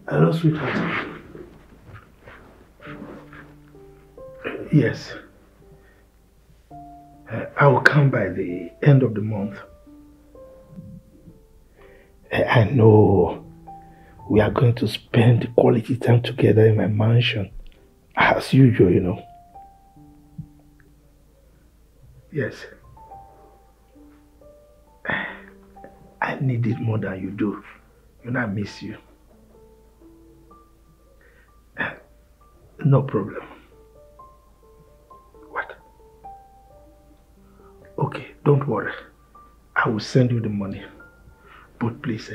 Hello, sweetheart. Yes. I will come by the end of the month. I know we are going to spend quality time together in my mansion. As usual, you know. Yes. I need it more than you do. You know, I miss you. No problem. What? Okay, don't worry. I will send you the money. But please,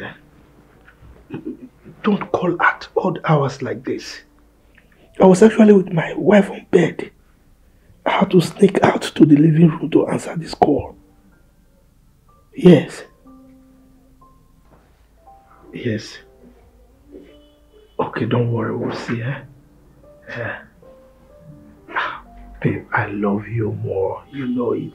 don't call at odd hours like this. I was actually with my wife on bed. I had to sneak out to the living room to answer this call. Yes. Yes. Okay, don't worry, we'll see, babe, I love you more. You know it.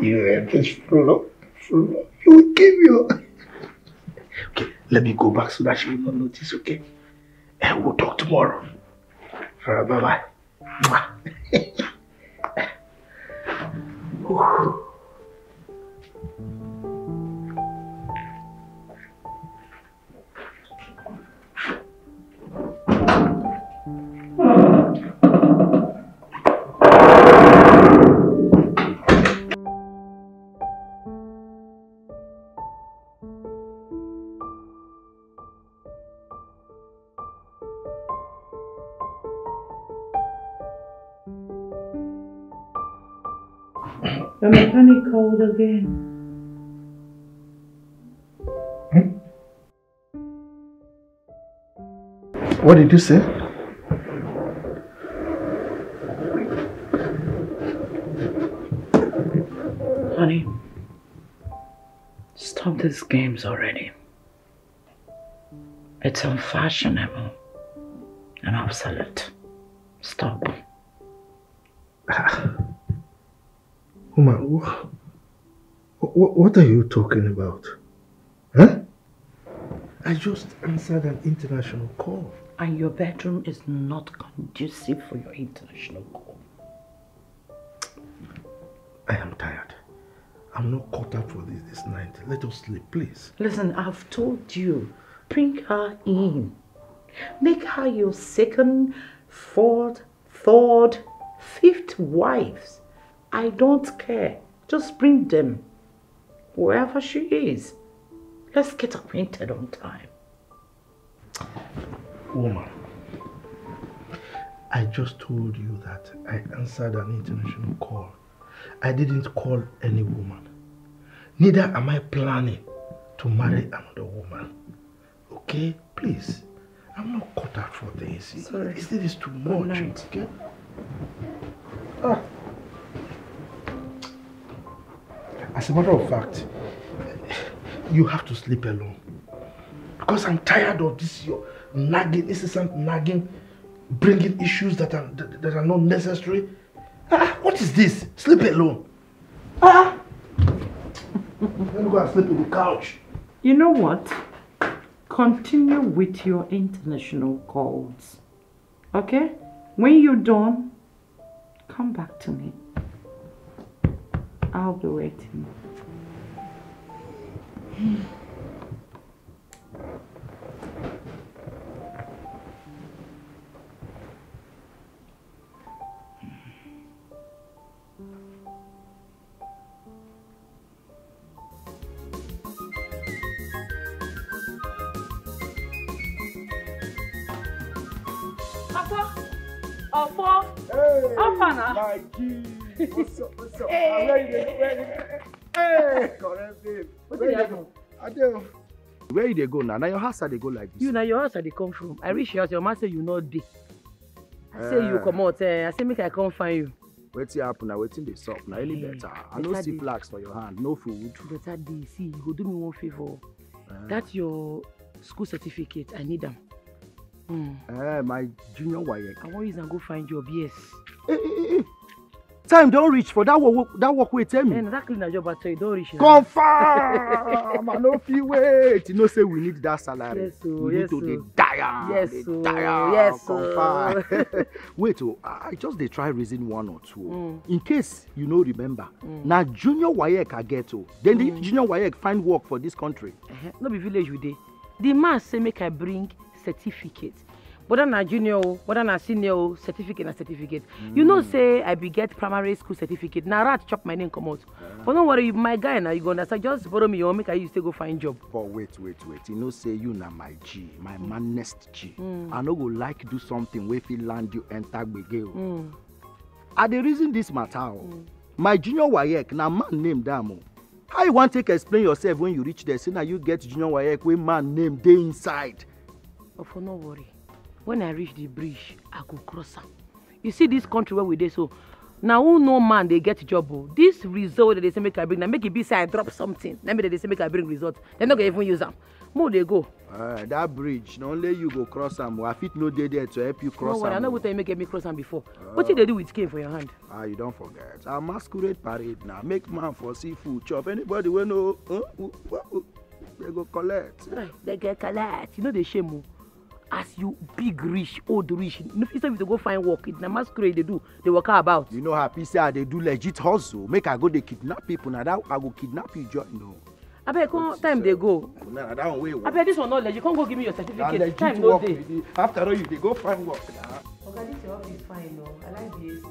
You are just full. You will give you. Okay, let me go back so that she will not notice, okay? And we'll talk tomorrow. Alright, bye-bye. The mechanic called again. What did you say? Honey, stop these games already. It's unfashionable and obsolete. Stop. Woman, what are you talking about? Huh? I just answered an international call. And your bedroom is not conducive for your international call. I am tired. I'm not caught up for this night. Let us sleep, please. Listen, I've told you, bring her in. Make her your second, fourth, third, fifth wives. I don't care. Just bring them. Wherever she is. Let's get acquainted on time. Woman, I just told you that I answered an international call. I didn't call any woman. Neither am I planning to marry another woman. Okay? Please. I'm not caught out for this. Sorry. This is too much. Okay? As a matter of fact, you have to sleep alone. Because I'm tired of this your nagging, incessant nagging, bringing issues that are not necessary. What is this? Sleep alone. Let me go and sleep on the couch. You know what? Continue with your international calls. Okay? When you're done, come back to me. I'll be waiting. Hey, my G. What's up? I'm ready. Hey, correct babe. Where you go now? Now your house they go like this. You now your house they come from. I reach out, your man say you not dey. I say you come out. I say make I come find you. What's happen now? Waiting the shop now. Any better? I no see flags for your hand. No food. Better day. See, you go do me one favor. That's your school certificate. I need them. My junior wife. I want you to go find your BS. Time don't reach for that work wait tell me. And that cleaner job at you don't reach. Confirm. I no fit wait. You know say we need that salary. Yes, we yes, need to die. Yes, yes. Confirm. Wait, I just dey try reason one or two. In case you no remember. Now junior WAEC I get then the junior WAEC find work for this country. No be village we dey. The man say make I bring certificate. Whether na junior, whether na senior, certificate na certificate. You know say I be get primary school certificate. Na rat chop my name come out. But don't worry, my guy now you go understand. Just borrow me your make I use to go find job. But wait. You know say you na my G, my manest G. I no go like do something wey fit land you enter gbege. I dey reason this matter. My junior WAEC na man name damo. How you want to explain yourself when you reach there? Say now you get junior WAEC wey man name dey inside. Oh, for no worry. When I reach the bridge, I go cross am. You see this country where we dey so. Now who no man they get job. This result that they say make I bring, now make it be say I drop something. Let me they say make I bring result. They're not gonna even use them. More they go. That bridge, not only you go cross them. I fit no day there to help you cross them. I know what they make me cross them before. What did they do with cane for your hand? You don't forget. A masquerade parade now. Make man for seafood chop. Anybody will know. They go collect. They get collect. You know they shame. As you big rich, old rich, instead of to go find work, it's a masquerade they do. They work about. You know happy say they do legit hustle. Make I go they kidnap people. Now that I go kidnap you, join no. I bet time they go. Nah, that one way. I bet this one not legit. You can't go give me your certificate. Time no day. After all, you they go find work now. Okay, this your office is fine, no. I like this.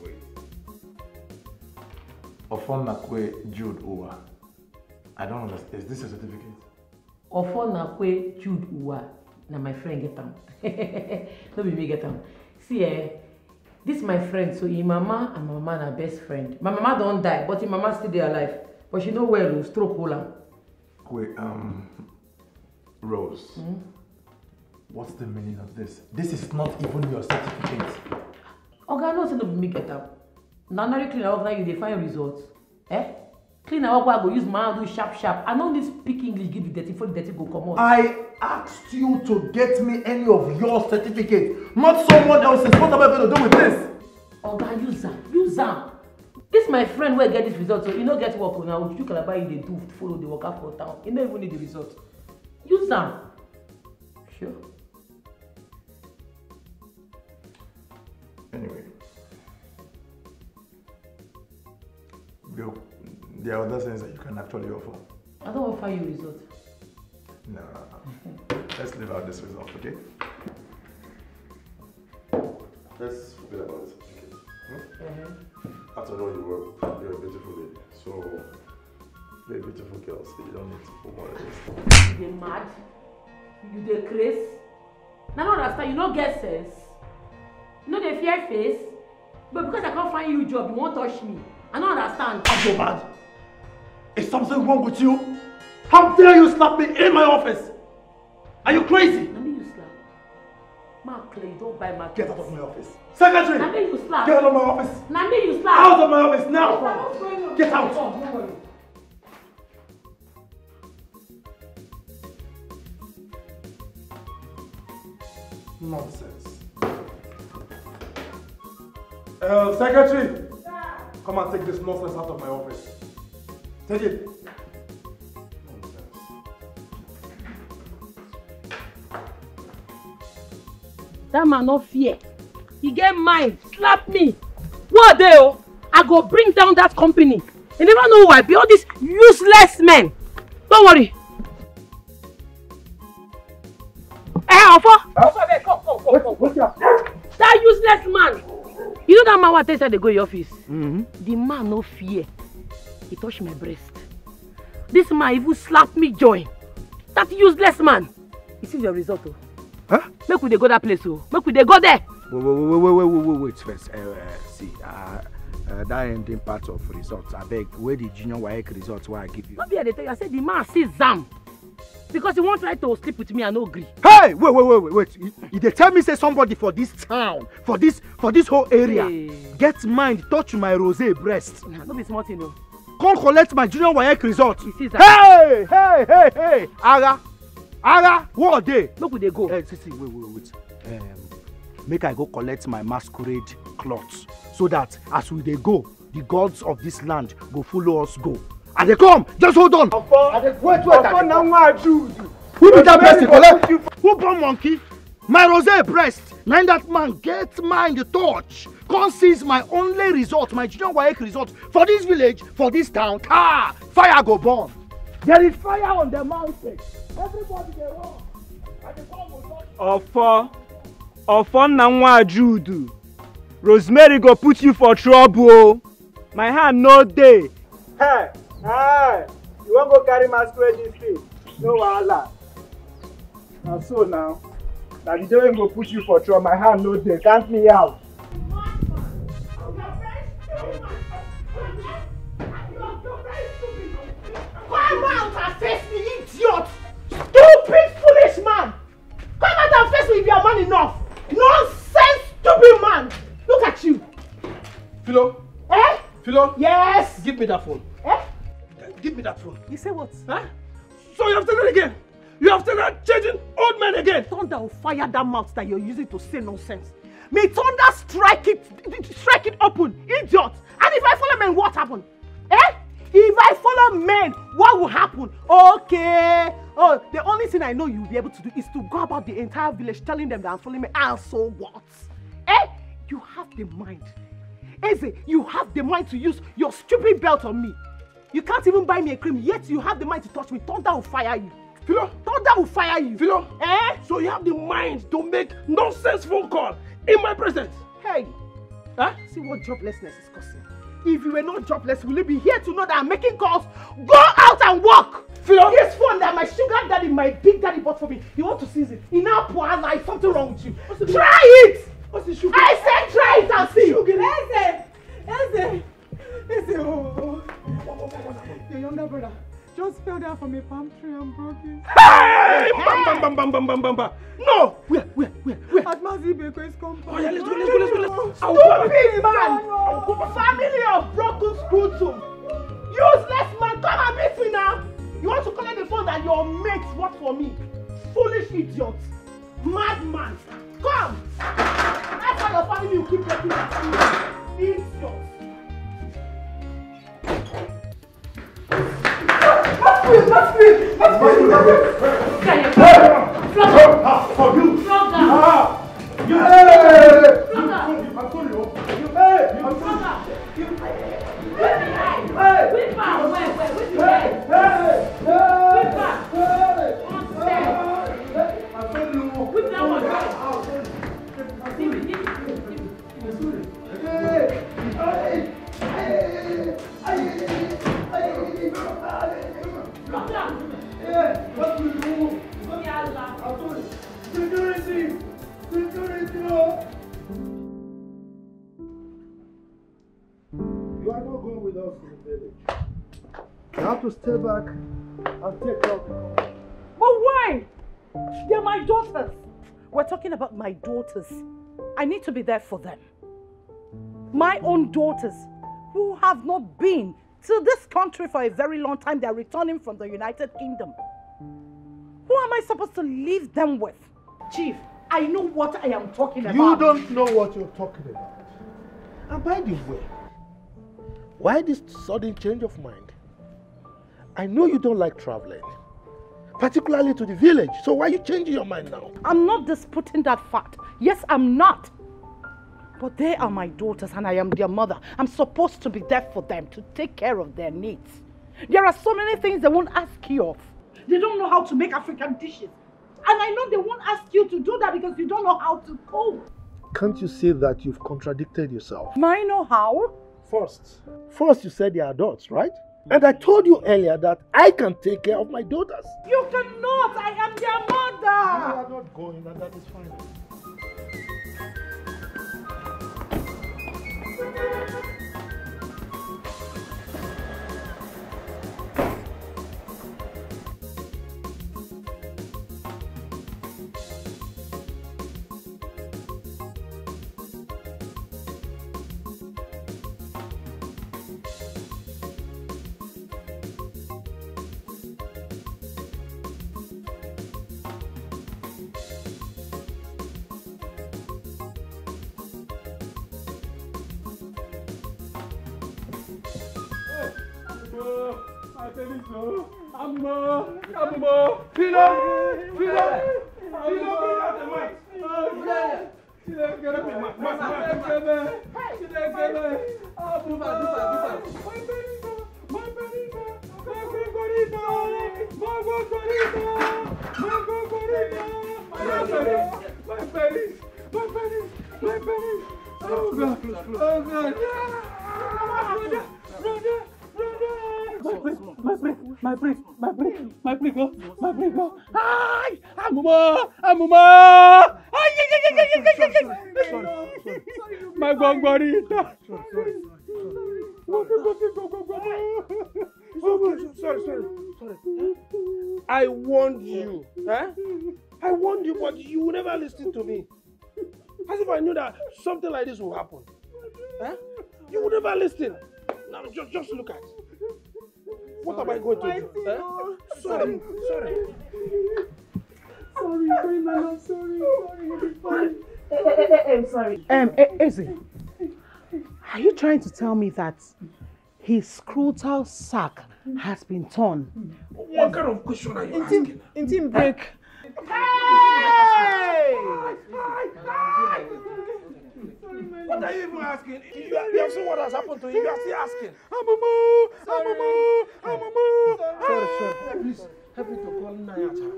Wait. Ofonakwe Jude Uwa. I don't understand. Is this a certificate? Ofonakwe Jude Uwa. Now my friend get them. No be me get them. See, this my friend. So your mama and my mama are best friend. My mama don't die, but your mama still there alive. But she know well, stroke hole. Wait, Rose. What's the meaning of this? This is not even your certificate. Okay, no say no be me get up. Now clean our work, now you dey find results. Clean our work, I go use my hand do sharp. I know this speak English, give you dirty before the dirty go come out. I asked you to get me any of your certificates, not someone else's. What am I going to do with this? Okay, use them. This my friend will get this result, so you don't get work now. You can buy you they do follow the worker for town. You don't even need the result. Use them. Sure. Anyway, there are other things that you can actually offer. I don't offer you result. No. Let's leave out this result, okay? Let's forget about it. Okay? After all, you're a beautiful lady. So, very beautiful girls. So you don't need to put more of this. You dey mad? You dey craze? Now, I don't understand. You don't get sense. You know they fear face. But because I can't find you a job, you won't touch me. I don't understand. I'm so bad. Is something wrong with you? How dare you slap me in my office? Are you crazy? Let me you slap. Mark, you don't buy my Get out of my office. Secretary! Let me you slap. Get out of my office. Let me you slap. Out of my office now! Get out! Don't worry. Nonsense. Secretary! Sir. Come and take this nonsense out of my office. Take it. Nonsense. That man no fear. He get mind. Slap me. What they I go bring down that company. You never know why. Be all these useless men. Don't worry. Come. That useless man. You know that man what they said they go to your office? The man no fear. He touched my breast. This man even slapped me join. That useless man. You see your result. Huh? Make we dey go that place. Make we dey go there. Wait first. See, that ending part of results. I beg, where the junior WAEC results where I give you? Not be they tell you. I said the man see Zam. Because he won't try to sleep with me and no agree. Hey, wait. They tell me say somebody for this town, for this whole area, get mind touch my rosé breast. Nah, don't be smart, you know. Come collect my junior WAEC results. You see that? Hey, Ara, what are they? Look where they go. See, wait. make I go collect my masquerade clothes so that as we dey go, the gods of this land go follow us go. And they come, just hold on. Wait. Who be that person? Who born monkey? My rosé breast. Now that man get mind touch. Come seize my only result, my junior WAEC result for this village, for this town. Fire go burn. There is fire on the mountain. Everybody dey run. And the bomb will touch. Ofo na nwa Jude. Rosemary go put you for trouble. My hand no dey. Hey, you wan go carry masquerade this street? No wahala. Na so now. Na the day go put you for trouble. My hand no dey. Count me out. Come out and face me, idiot! Stupid, foolish man! Come out and face me if you are man enough! Nonsense, stupid man! Look at you! Philo? Eh? Philo? Yes! Give me that phone. Eh? Give me that phone. You say what? Huh? So you have done it again? You have started changing old men again? Thunder will fire that mouth that you're using to say nonsense. May thunder strike it open, idiot! And if I follow men, what happened? Eh? If I follow men, what will happen? Okay. Oh, the only thing I know you'll be able to do is to go about the entire village telling them that I'm following me. And so what? Eh? You have the mind. Eze, you have the mind to use your stupid belt on me. You can't even buy me a cream, yet you have the mind to touch me. Thunder will fire you. Philo? Thunder will fire you. Philo? Eh? So you have the mind to make nonsense phone call in my presence? Hey. Huh? See what joblessness is causing. If you were not jobless, will you be here to know that I'm making calls? Go out and work! Philo? This phone that my sugar daddy, my big daddy bought for me, you want to seize it? In our poor life, something wrong with you. Try it! What's the sugar? I said try it and see! Eze, your younger brother just fell down from a palm tree and broke it. Hey! Bam! No! Where? At Mazibeko's compound. Oh yeah, let's go. Stupid man! Family of broken scrotum! Useless man, come and beat me now! You want to collect the phone that your mates bought for me? Foolish idiot! Madman! Come! That's why your family will keep getting at you. Idiot! That's me! For you! You are not going with us to the village. You have to stay back and take care of the company. But why? They're my daughters. We're talking about my daughters. I need to be there for them. My own daughters who have not been to this country for a very long time. They're returning from the United Kingdom. Who am I supposed to leave them with? Chief, I know what I am talking about. You don't know what you're talking about. And by the way, why this sudden change of mind? I know you don't like traveling, particularly to the village. So why are you changing your mind now? I'm not disputing that fact. Yes, I'm not. But they are my daughters and I am their mother. I'm supposed to be there for them, to take care of their needs. There are so many things they won't ask you of. They don't know how to make African dishes. And I know they won't ask you to do that because you don't know how to cook. Can't you see that you've contradicted yourself? May I know how? First you said they are adults, right? And I told you earlier that I can take care of my daughters. You cannot! I am their mother! You are not going, and that is fine. My belly so. Amumo. Philmond. Bring out the mic. Get up my belly. Oh God. My break. Ay, Amuma. My bongbonita. Sorry. I warned you. I warned you, but you would never listen to me. As if I knew that something like this will happen. You would never listen. Now just look at it. What am I going to do? Sorry, man. Sorry. Eze, are you trying to tell me that his scrotal sac has been torn? What kind of question are you asking? In break. Hey! What are you even asking? You have seen what has happened to him. You are still asking. Sorry. Please, help me to call Nayata.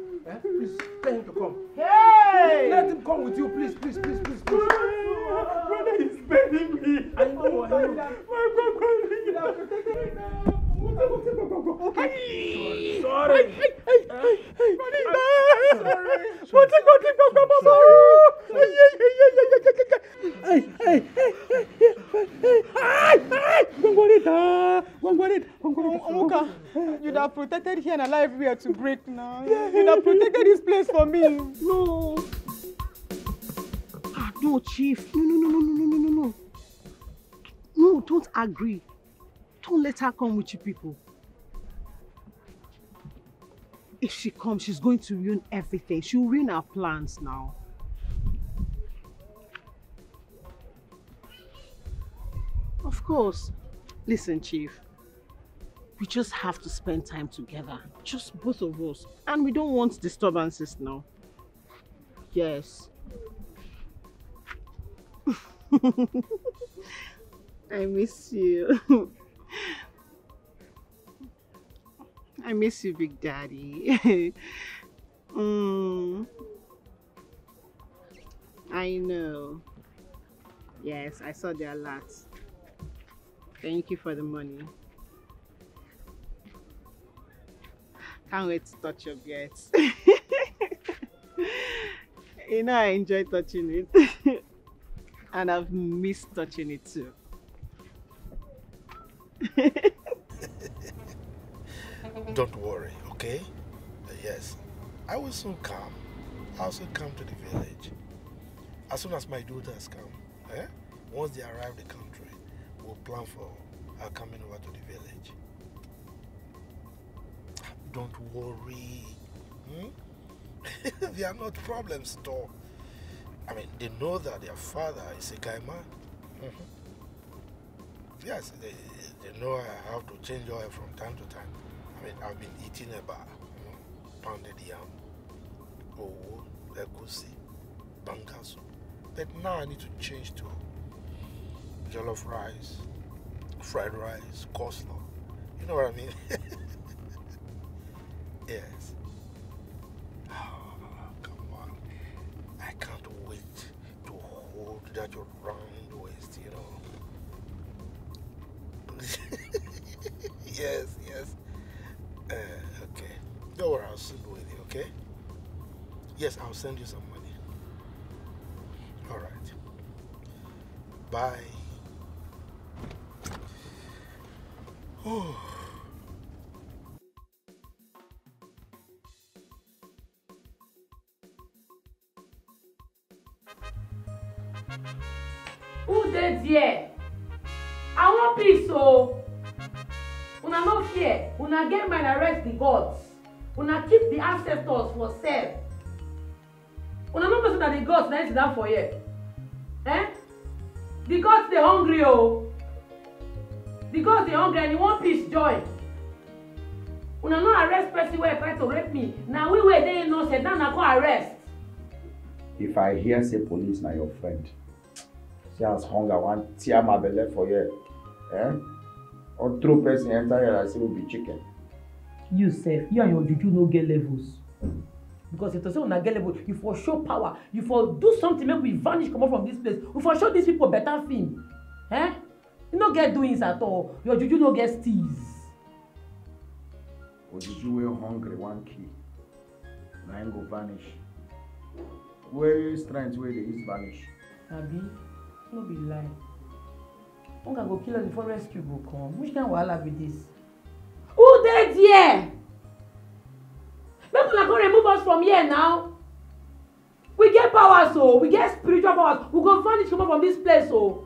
Please, tell him to come. Hey! Let him come with you, please. Brother is begging me. I know. Sorry. Omuka, you'd have protected here and alive everywhere to break now. You'd have protected this place for me. No. No, Chief. No. No, don't agree. Don't let her come with you people. If she comes, she's going to ruin everything. She'll ruin our plans now. Of course. Listen, Chief. We just have to spend time together. Just both of us. And we don't want disturbances now. Yes. I miss you. I miss you, Big Daddy. I know. Yes, I saw the alert. Thank you for the money. Can't wait to touch your beards. You know I enjoy touching it. And I've missed touching it too. Don't worry, okay? Yes, I will soon come. I'll soon come to the village. As soon as my daughters come, once they arrive the country, we'll plan for our coming over to the village. Don't worry. They are not problems at all. I mean, they know that their father is a guy man. Yes, they know I have to change oil from time to time. I mean, I've been eating pounded yam, egusi, banga soup. But now I need to change to jollof rice, fried rice, coleslaw. You know what I mean? Yes. Oh, come on. I can't wait to hold that round waist, you know. Yes. Okay. Don't worry, I'll send with you, okay? Yes, I'll send you some money. All right. Bye. Oh. Who dead here? I want peace, so una no fear. Una get mind arrest the gods. Una keep the ancestors for sale. Una no person that the gods na sit down for here. The gods they hungry, oh. The gods they hungry and they want peace, joy. Una no arrest person where try to rape me. Now we were there innocent, now na go arrest. If I hear say police na your friend, see as hunger wan tear my belly for you, or throw person enter here and say we be chicken. You sef, you and your juju no get levels. Because if to say una get level, you for show power, you for do something make we vanish comot from this place. We for show these people better film. You no get doings at all. Your juju no get steez. Juju wey hungry wan kill, na him go vanish. Where strength wey dey use vanish? Abi, no be lie. Hunger go kill us before rescue go come. Which kind wahala be this? Who dey there? Make una go remove us from here now. We get powers, so we get spiritual powers. We go vanish comot from this place, so.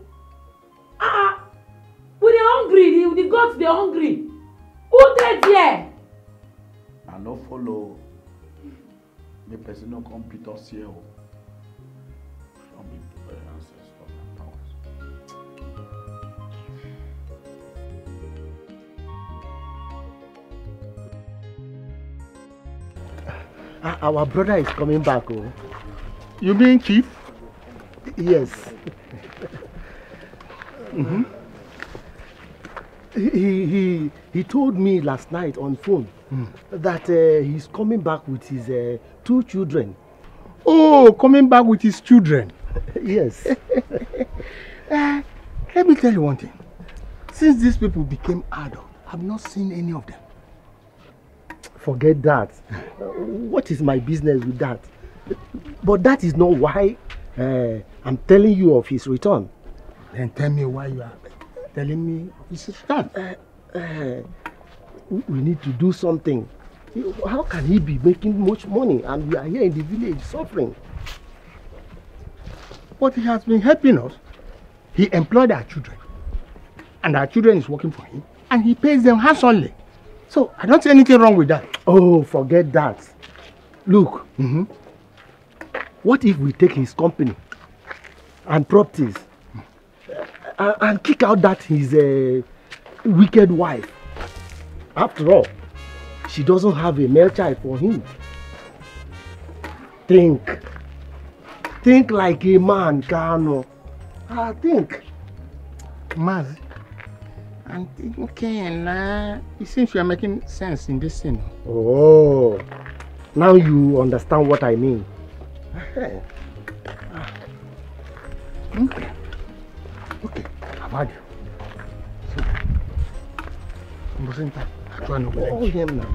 We dey hungry. The gods dey hungry. Who dey there? I no follow. The person no come beat us here. From the ancestors and powers. Our brother is coming back. Oh. You mean Chief? Yes. He told me last night on phone that he's coming back with his 2 children. Oh, coming back with his children. Yes. Let me tell you one thing. Since these people became adult, I've not seen any of them. Forget that. What is my business with that? But that is not why I'm telling you of his return. Then tell me why you are telling me of his return. We need to do something. How can he be making much money and we are here in the village suffering? But he has been helping us. He employed our children. And our children is working for him. And he pays them handsomely. So I don't see anything wrong with that. Oh, forget that. Look, what if we take his company and properties and kick out that his wicked wife? After all, she doesn't have a male child for him. Think like a man, Kano. Think. Maz, I'm thinking, it seems you are making sense in this thing. Oh, now you understand what I mean. Okay, I've had you. So, Oh, him now.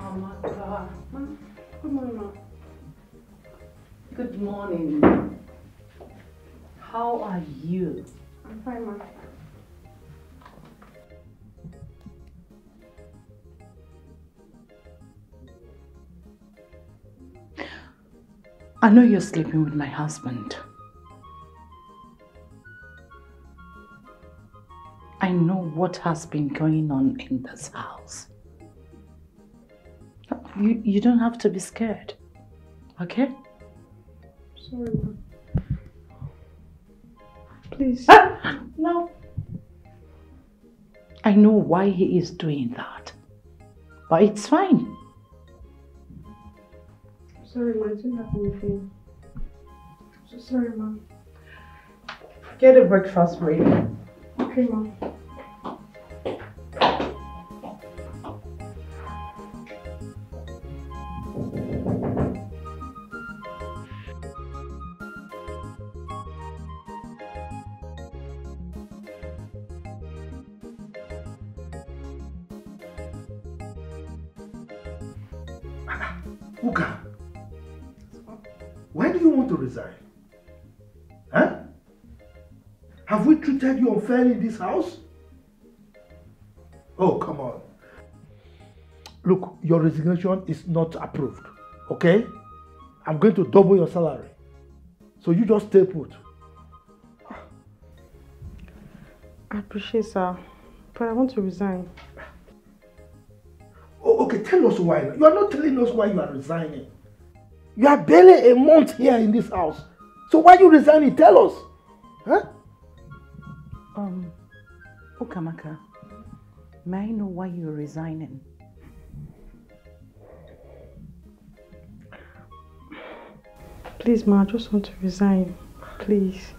Amaka. Good morning, ma. Good morning. How are you? I'm fine, ma. I know you're sleeping with my husband. I know what has been going on in this house. You don't have to be scared, okay? Sorry, ma. Please. No. I know why he is doing that, but it's fine. Sorry, ma. I didn't have anything. So sorry, ma. Get a breakfast ready. Okay, ma. Uka, why do you want to resign? Huh? Have we treated you unfairly in this house? Oh, come on. Look, your resignation is not approved, okay? I'm going to double your salary. So you just stay put. I appreciate, sir, but I want to resign. Oh, okay, tell us why. You are not telling us why you are resigning. You are barely a month here in this house. So why are you resigning? Tell us. Huh? Ukamaka, may I know why you're resigning? Please, ma, I just want to resign. Please.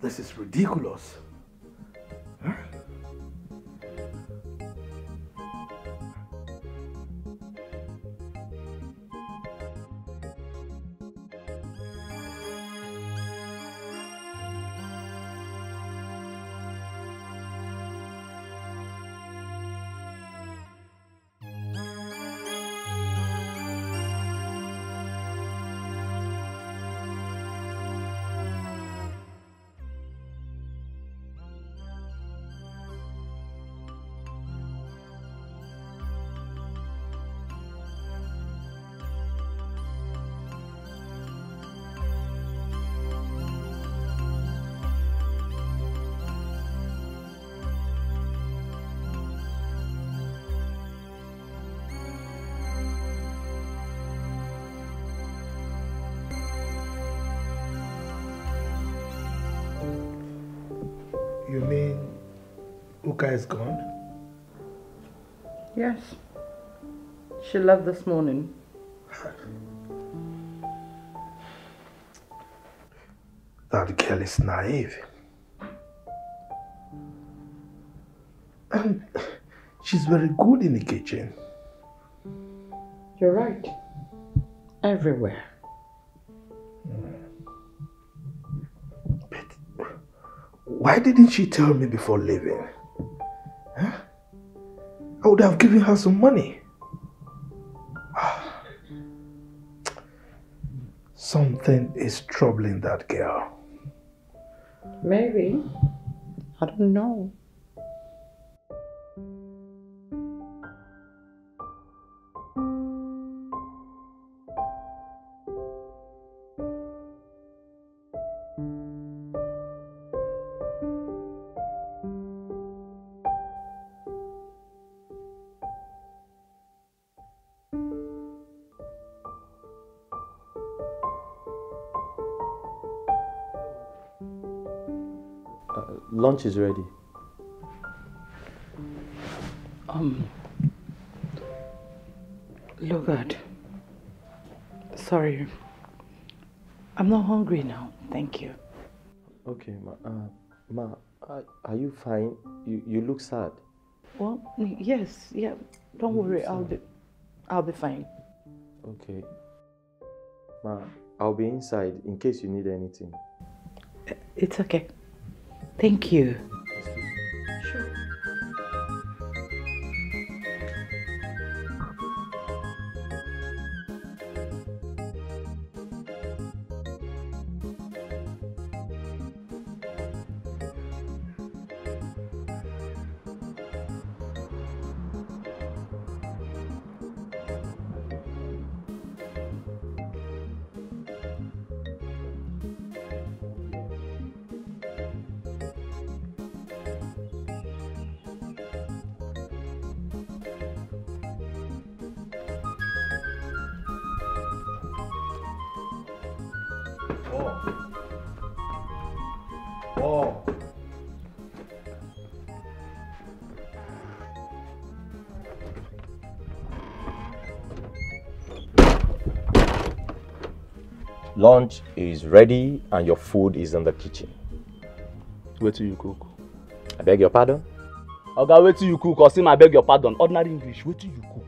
This is ridiculous. Huh? You mean Uka is gone? Yes. She left this morning. That girl is naive. And she's very good in the kitchen. You're right. Everywhere. But why didn't she tell me before leaving? Huh? I would have given her some money. Something is troubling that girl. Maybe. I don't know. Lunch is ready. Look, sorry. I'm not hungry now, thank you. Okay, Ma, are you fine? You look sad. Well, yes, yeah. Don't worry, I'll be fine. Okay. Ma, I'll be inside in case you need anything. It's okay. Thank you. Sure. Lunch is ready and your food is in the kitchen. Wait till you cook. I beg your pardon? Oga, wait till you cook or I beg your pardon. Ordinary English, wait till you cook.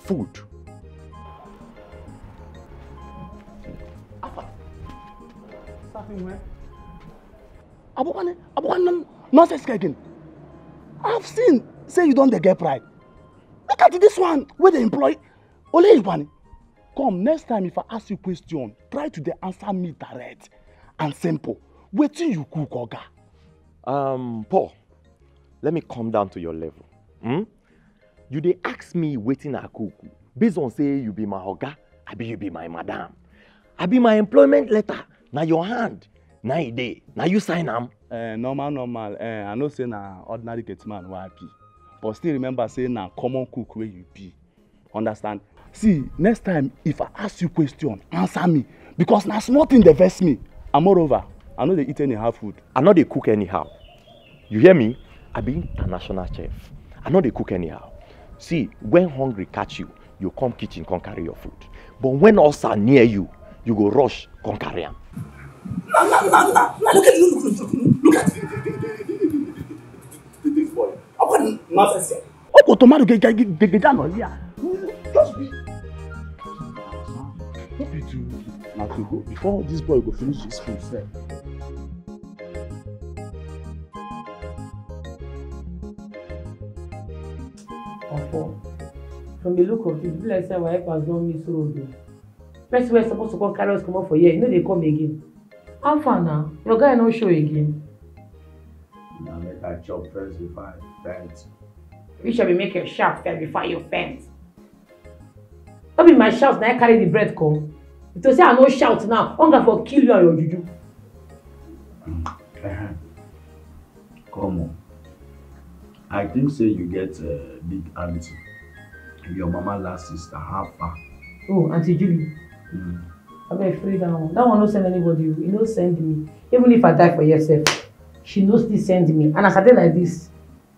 Food. Starting where? Abukwane, nonsense again. I've seen, say you don't get pride. Look at this one, where they employ. Ole Ibani. Come, next time if I ask you a question, try to answer me direct and simple. Wait till you cook, Oga. Paul, let me come down to your level. You dey ask me waiting I cook. Based on say you be my oga, abi you be my madam. Abi my employment letter, na your hand. Na e dey, na you sign am. Normal. I know say na ordinary getman wapi. But still remember say na common cook where you be. Understand? See, next time if I ask you question, answer me. Because na small thing dey vex me. And moreover, I know they eat anyhow food. I know they cook anyhow. You hear me? I be international chef. I know they cook anyhow. See, when hungry catch you, you come kitchen, come carry your food. But when ulcer near you, you go rush, come carry them. Now, look at this boy. I want nonsense here. Oh, tomato get down here. Just be. Don't be too. Now to go before this boy go finish his food, sir. From the look of it, it be like say our helpers don't miss road. First we're supposed to come carry us come up for here. You know they come again. How far now? Your guy no show again. Now make a chop first before I faint. We shall be making sharp first before you faint. Don't be my shout now I carry the bread come. If you say I no shout now, hunger for kill you and your juju. Come on. I think say you get a big auntie. Your mama last sister, how far? Oh, Auntie Julie. I be afraid that one. That one no send anybody. He no send me. Even if I die for yourself, she no still send me. And as I dey like this,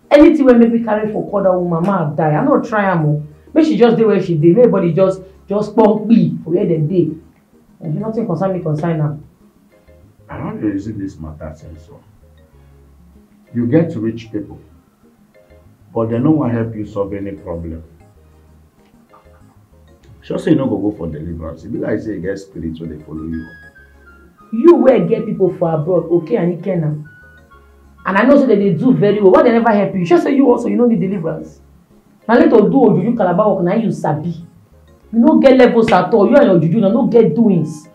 anything will make me carry for call that woman, mama die. I no try am. Make she just dey where she dey. Everybody just pump me for where dem dey. And nothing concern me concern am. I don't reason this matter sense. You get rich people, but they no wan help you solve any problem. Sure say you no go for deliverance. It be like say you get spirits when they follow you. You will get people for abroad, okay, and you can now. And I know so that they do very well. Why they never help you? Sure say you also you don't need deliverance. Now let us do Ojuju Calabar work, now you sabi. You no get levels at all. You and your Juju no get doings.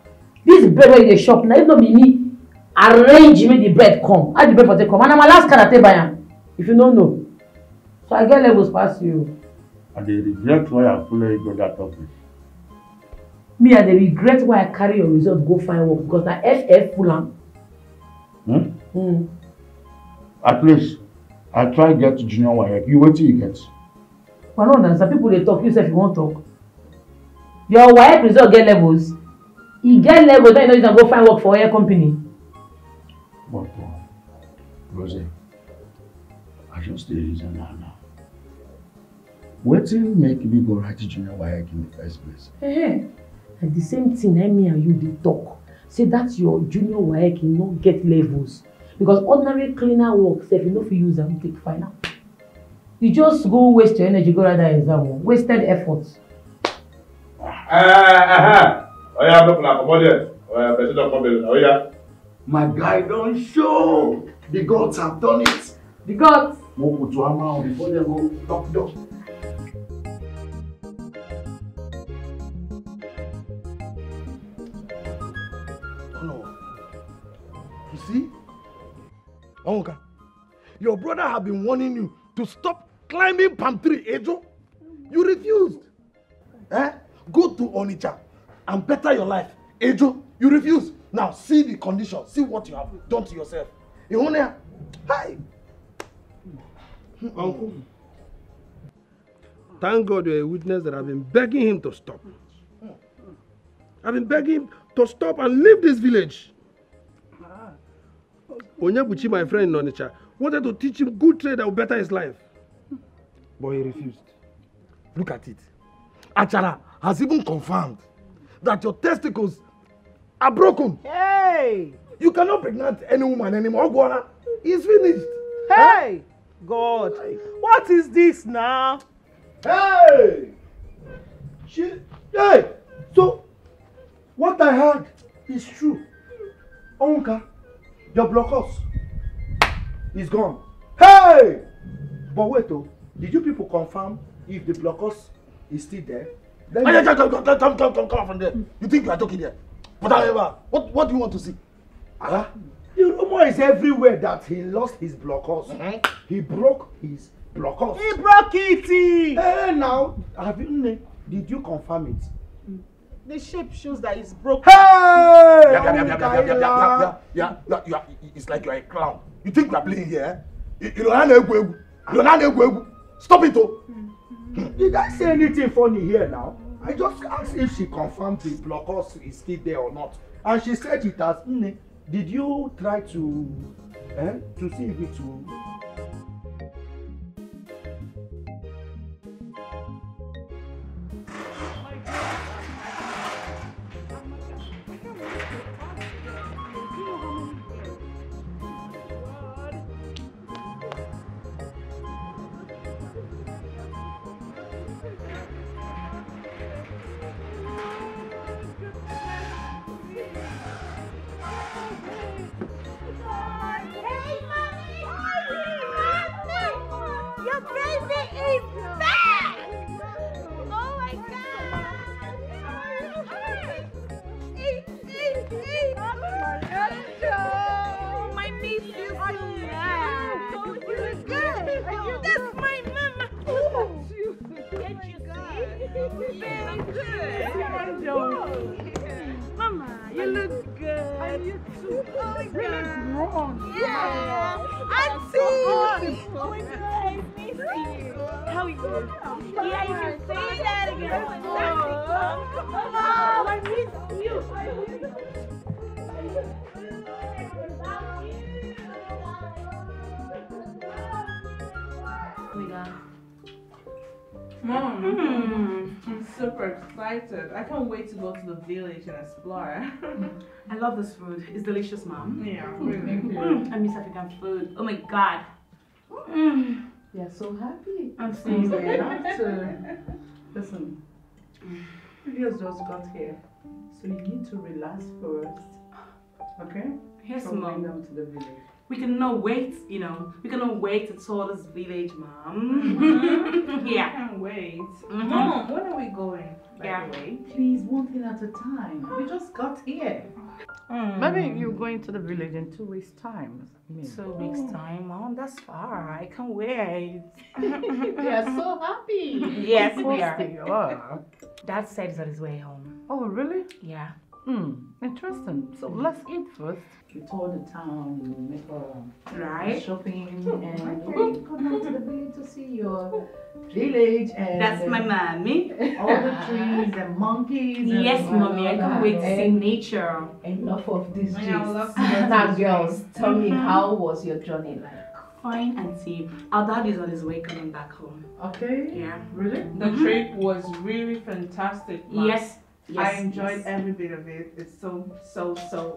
This bread where they shop now, if not be me, arrange make the bread come. How the bread for take come? And I'm a last karate buyer. If you don't know. So I get levels past you. And they regret why I follow you go that office. Me, I regret why I carry your result go find work because na FF full am. At least I try get to junior WAEC. You wait till you get. I don't understand. People they talk. You say if you want talk. Your WAEC result get levels. He get levels. Then you know you can go find work for your company. But Rosie, I just the reason now. What did make me go write junior WAEC in the first place? And the same thing me and you dey talk. Say that's your junior WAEC no get levels. Because ordinary cleaner work, if you know if you use them, take final. You just go waste your energy, go write that exam. Wasted efforts. My guy don't show. The gods have done it. The gods? Before they go knock door. You see? Onga, your brother have been warning you to stop climbing palm tree, Edo. You refused. Go to Onitsha and better your life. Edo, you refused. Now see the condition. See what you have done to yourself. Hi. Uncle. Thank God you're a witness that I've been begging him to stop. I've been begging him to stop and leave this village. Onyebuchi, my friend in Onitsha, wanted to teach him good trade that will better his life. But he refused. Look at it. Achara has even confirmed that your testicles are broken. Hey! You cannot pregnant any woman anymore. Ogwana, it's finished. Hey! God, what is this now? Hey! Hey! So, what I heard is true. Onka, your blockers is gone. Hey! But wait, oh, did you people confirm if the blockers is still there? Come from there. You think you are joking here? Whatever. What do you want to see? Huh? The rumor is everywhere that he lost his blockers. He broke his blockers. He broke it! Hey, now, did you confirm it? The shape shows that it's broken. Hey! Yeah, it's like you're a clown. You think we are playing here? Stop it, oh! Did I say anything funny here now? I just asked if she confirmed the blockers is still there or not. And she said it has. Did you try to see if it will? I'm super excited. I can't wait to go to the village and explore. I love this food. It's delicious, Mom. Yeah, really. I miss African food. Oh my God. You're so happy. I'm seeing it. Listen, you just got here, so you need to relax first. Okay? Yes, From Mom. going down to the village. We cannot wait, you know. We cannot wait to tour this village, Mom. Yeah. I can't wait. Mom, when are we going? By the way? Please, one thing at a time. We just got here. Maybe you're going to the village in 2 weeks' time. 2 weeks' time, Mom. That's far. I can't wait. We are so happy. Yes, we You are. Dad said he's on his way home. Oh, really? Yeah. Interesting. So let's eat first. We tour the town, we make Right. shopping, and we come down to the village to see your village. And That's my mommy. all the trees and monkeys. And Yes, Mommy. I can't wait to see and nature. Enough of this I know, gist. let's get Now, this girls, tell me, how was your journey like? Fine, Auntie. Our dad is on his way coming back home. Okay. Yeah. Really? The trip was really fantastic, Mom. Yes. I enjoyed every bit of it. It's so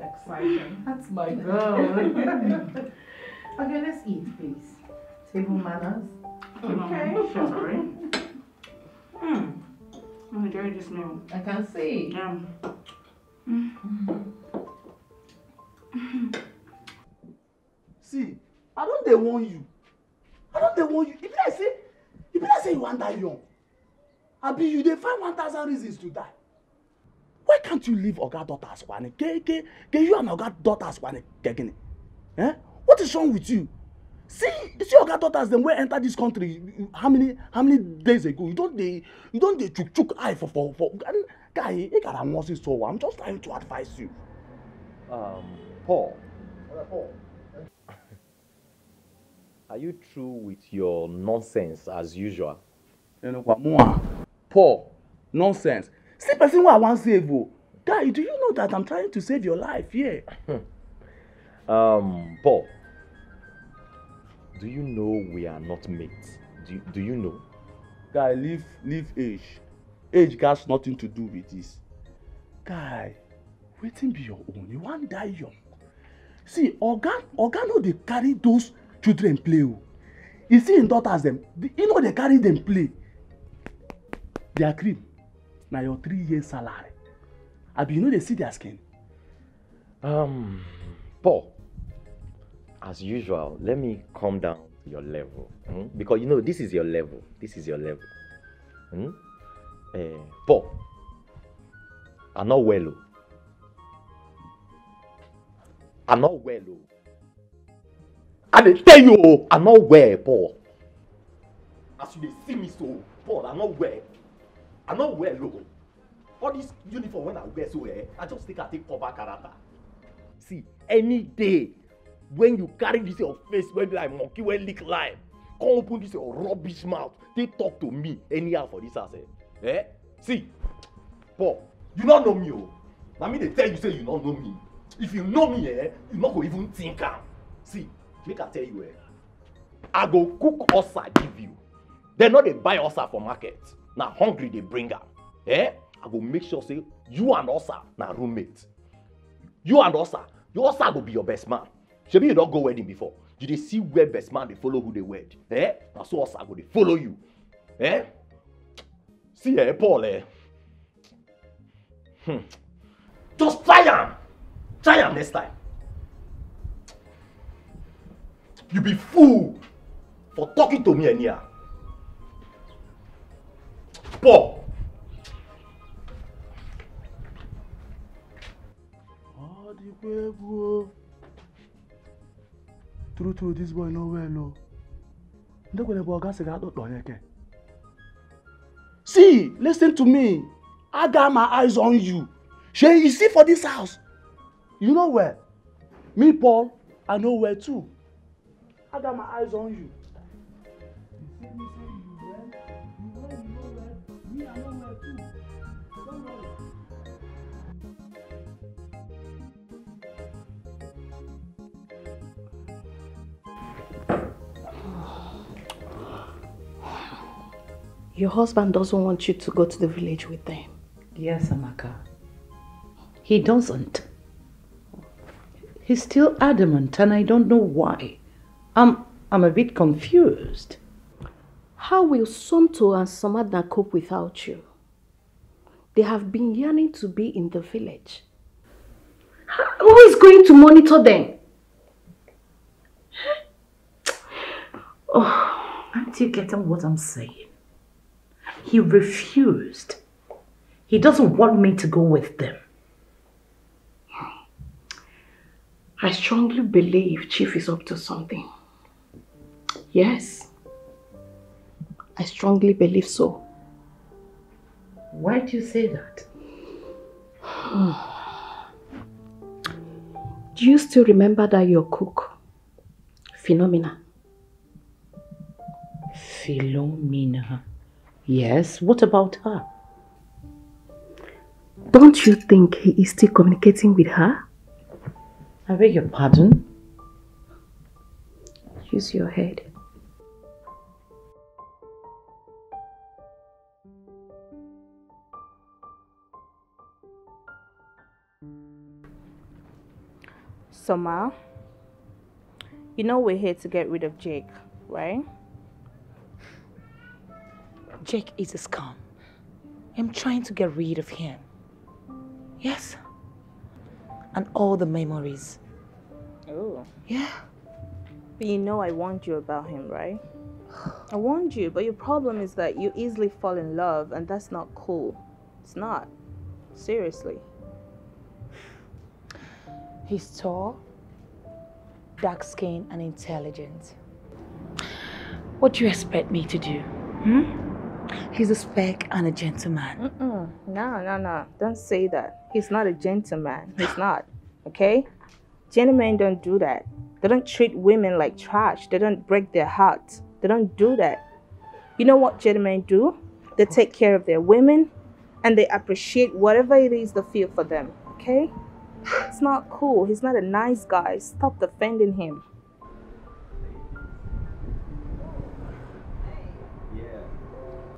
exciting. That's my girl. Okay, let's eat, please. Table manners. Okay. Sorry. I'm enjoying this meal. I can see. Yeah. See, I don't dey warn you. If I say you wan die young, abi you dey find 1,000 reasons to die. Why can't you leave Oga daughter's one? Get you and Oga daughter's one getting it. What is wrong with you? See Oga daughters them wey enter this country how many days ago? You don't dey chook eye for guy. You gotta want it so. I'm just trying to advise you. Paul. Are you through with your nonsense as usual? You know what, more? Paul, nonsense. See person who I want save you. Guy, do you know that I'm trying to save your life here? Paul. Do you know we are not mates? Do you know? Guy, leave age. Age has nothing to do with this. Guy, waiting be your own. You want die young. See, Oga no dey carry those children play. You see in daughters them, you know they carry them play. Their cream, now your 3 years salary. Abi you know they see their skin. Paul, as usual, let me come down to your level. Because you know this is your level. This is your level. Paul, I'm not well. I'm not well. I dey tell you, I'm not well, Paul. As you dey see me so, Paul, I'm not well. I'm not well. All this uniform when I wear so, I just take cover character. See, any day when you carry this your face when like monkey when lick lime, come open this your rubbish mouth, they talk to me anyhow for this house. See, Paul, you don't know me. I mean they tell you say you don't know me. If you know me, you not go even think am. See, make I tell you, I go cook osa give you. They not they buy osa for market. Now hungry they bring am. I go make sure say you and osa na roommate. You and osa, your osa go be your best man. Maybe you don't go wedding before. You dey see where best man they follow who they wed. Now so osa go they follow you. See, Paul, just try am. Try am next time. You be fool for talking to me anyhow. Paul. True, this boy no well. See, listen to me. I got my eyes on you. Shay, you see for this house. You know where? Me, Paul, I know where too. I got my eyes on you. You see me say you well, you know where. Me, I know where too. Don't worry. Your husband doesn't want you to go to the village with them. Yes, Amaka. He doesn't. He's still adamant and I don't know why. I'm a bit confused. How will Somto and Samadna cope without you? They have been yearning to be in the village. Who is going to monitor them? Oh, aren't you getting what I'm saying? He refused. He doesn't want me to go with them. I strongly believe Chief is up to something. Yes. I strongly believe so. Why do you say that? Do you still remember that your cook, Philomena? Philomena? Yes, what about her? Don't you think he is still communicating with her? I beg your pardon? Use your head. Summer, you know we're here to get rid of Jake, right? Jake is a scum. I'm trying to get rid of him. Yes. And all the memories. Oh. Yeah. But you know I warned you about him, right? I warned you, but your problem is that you easily fall in love and that's not cool. It's not. Seriously. He's tall, dark skin and intelligent. What do you expect me to do? He's a spec and a gentleman. No. Don't say that. He's not a gentleman. He's not. Okay? Gentlemen don't do that. They don't treat women like trash. They don't break their hearts. They don't do that. You know what gentlemen do? They take care of their women and they appreciate whatever it is they feel for them. Okay? It's not cool. He's not a nice guy. Stop defending him.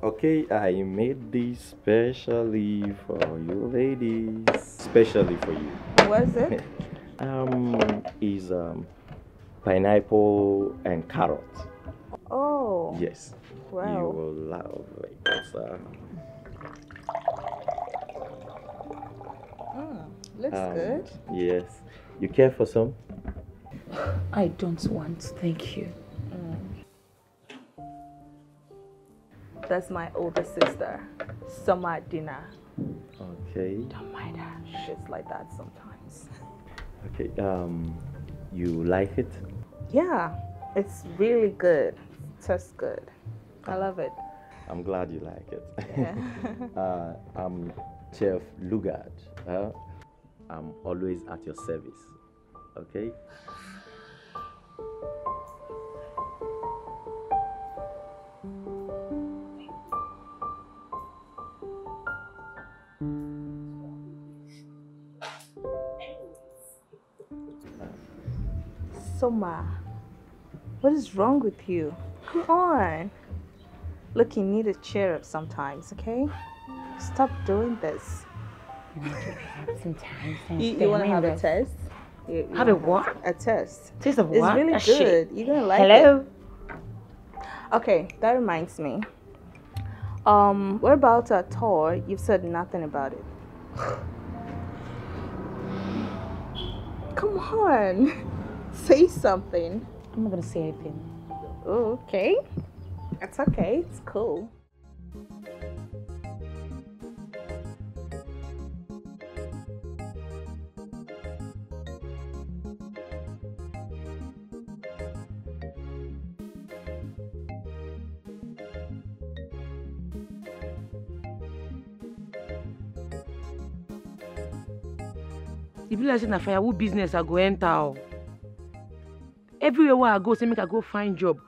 Okay, I made this specially for you ladies. Specially for you. What is it? Is pineapple and carrot. Oh. Yes. Wow. You will love it. Looks good. Yes. You care for some? I don't want, thank you. That's my older sister, summer dinner. Okay. Don't mind her. She's like that sometimes. Okay. You like it? Yeah, it's really good. Tastes good. I love it. I'm glad you like it. Yeah. I'm Chef Lugard. I'm always at your service. Okay? Soma, what is wrong with you? Come on. Look, you need to cheer up sometimes, okay? Stop doing this. You want to have a test? Have a what? A test. Test of It's what? really A good. shit. You're gonna like Hello? it. Okay, that reminds me. What about a tour? You've said nothing about it. Come on. Say something. I'm not gonna say anything. Oh, okay. It's okay. It's cool. If you like na firewood business, I go enter. Everywhere where I go, say make I go find job.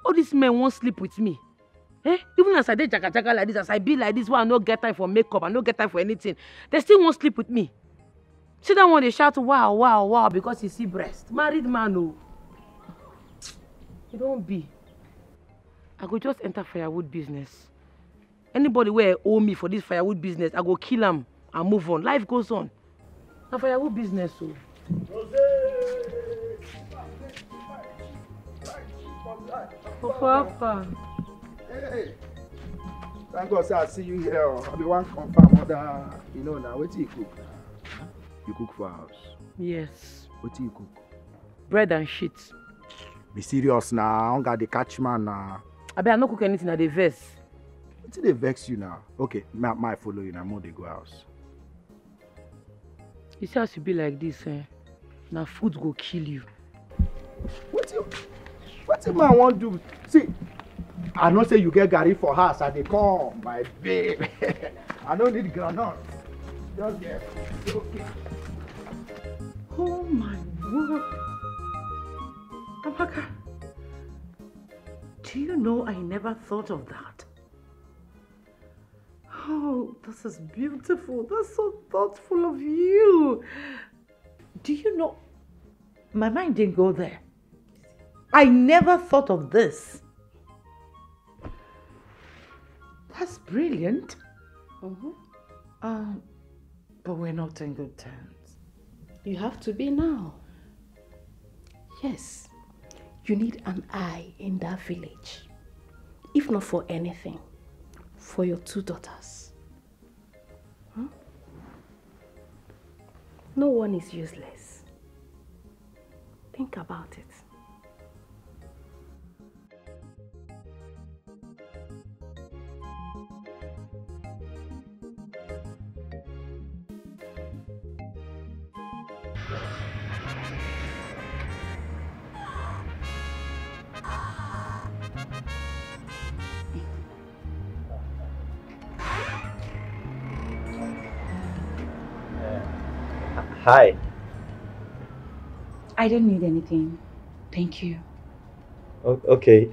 All these men won't sleep with me. Eh? Even as I did jaga like this, as I be like this, where I no get time for makeup, I no get time for anything. They still won't sleep with me. See that one they shout wow, wow, wow because he see breast. Married man, no. It don't be. I go just enter firewood business. Anybody where owe me for this firewood business, I go kill him and move on. Life goes on. Now firewood business, so. Papa. Hey. Thank God, sir, I see you here. I be one confirm other, you know now. What do you cook? You cook for house? Yes. What do you cook? Bread and shit. Be serious now. I don't got the catch man now. I bet I not cook anything at the vex. What did they vex you now? Okay, my follow you now. More they go house. You see how to be like this, eh? Now food go kill you. What the man want do? See, I know say you get Gary for house and they come, my babe. I don't need granite. Just get okay. Oh my word. Amaka, do you know I never thought of that? Oh, this is beautiful. That's so thoughtful of you. Do you know, my mind didn't go there. I never thought of this. That's brilliant. But we're not in good terms. You have to be now. Yes, you need an eye in that village. If not for anything, for your 2 daughters. Huh? No one is useless. Think about it. Hi. I don't need anything. Thank you. Okay.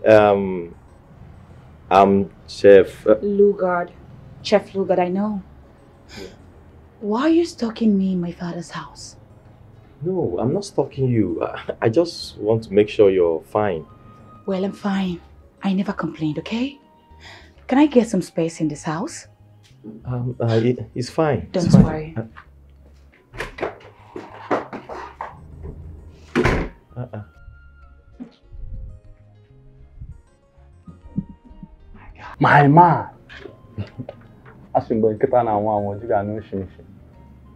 I'm Chef Lugard. Chef Lugard, I know. Yeah. Why are you stalking me in my father's house? No, I'm not stalking you. I just want to make sure you're fine. Well, I'm fine. I never complained, okay? Can I get some space in this house? It's fine. Don't it's fine. worry. My man.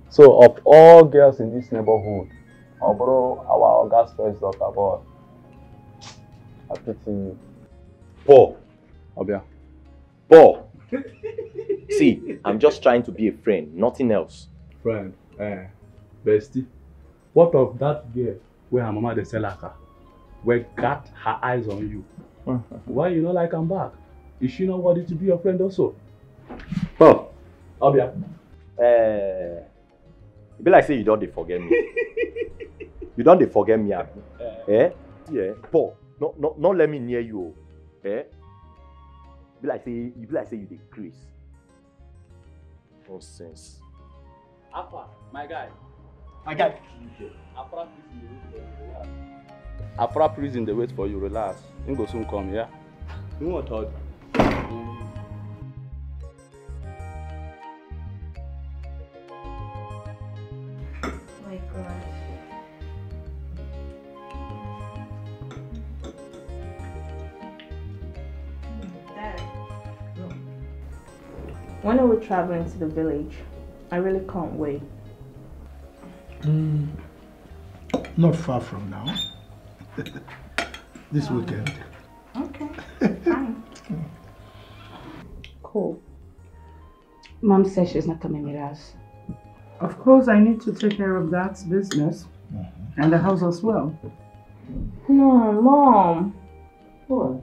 So of all girls in this neighborhood, our gas first daughter, but I pity you. Paul. Obia. Paul. See, I'm just trying to be a friend, nothing else. Friend, bestie. What of that girl where her mama dey sell her, where got her eyes on you? Why you not like her back? Is she not worthy to be your friend also? Paul. Obia. It be like say you don't dey forget me. You don't dey forget me, abi? Yeah. Paul, no let me near you. Be like say you dey craze. Nonsense. Alpha, my guy. Afra prison they wait for you. Relax. You go soon come, yeah? You want to My God. Dad. When are we traveling to the village? I really can't wait. Not far from now. This weekend. Okay, fine. Cool. Mom says she's not coming with us. Of course, I need to take care of that business and the house as well. No, Mom. What?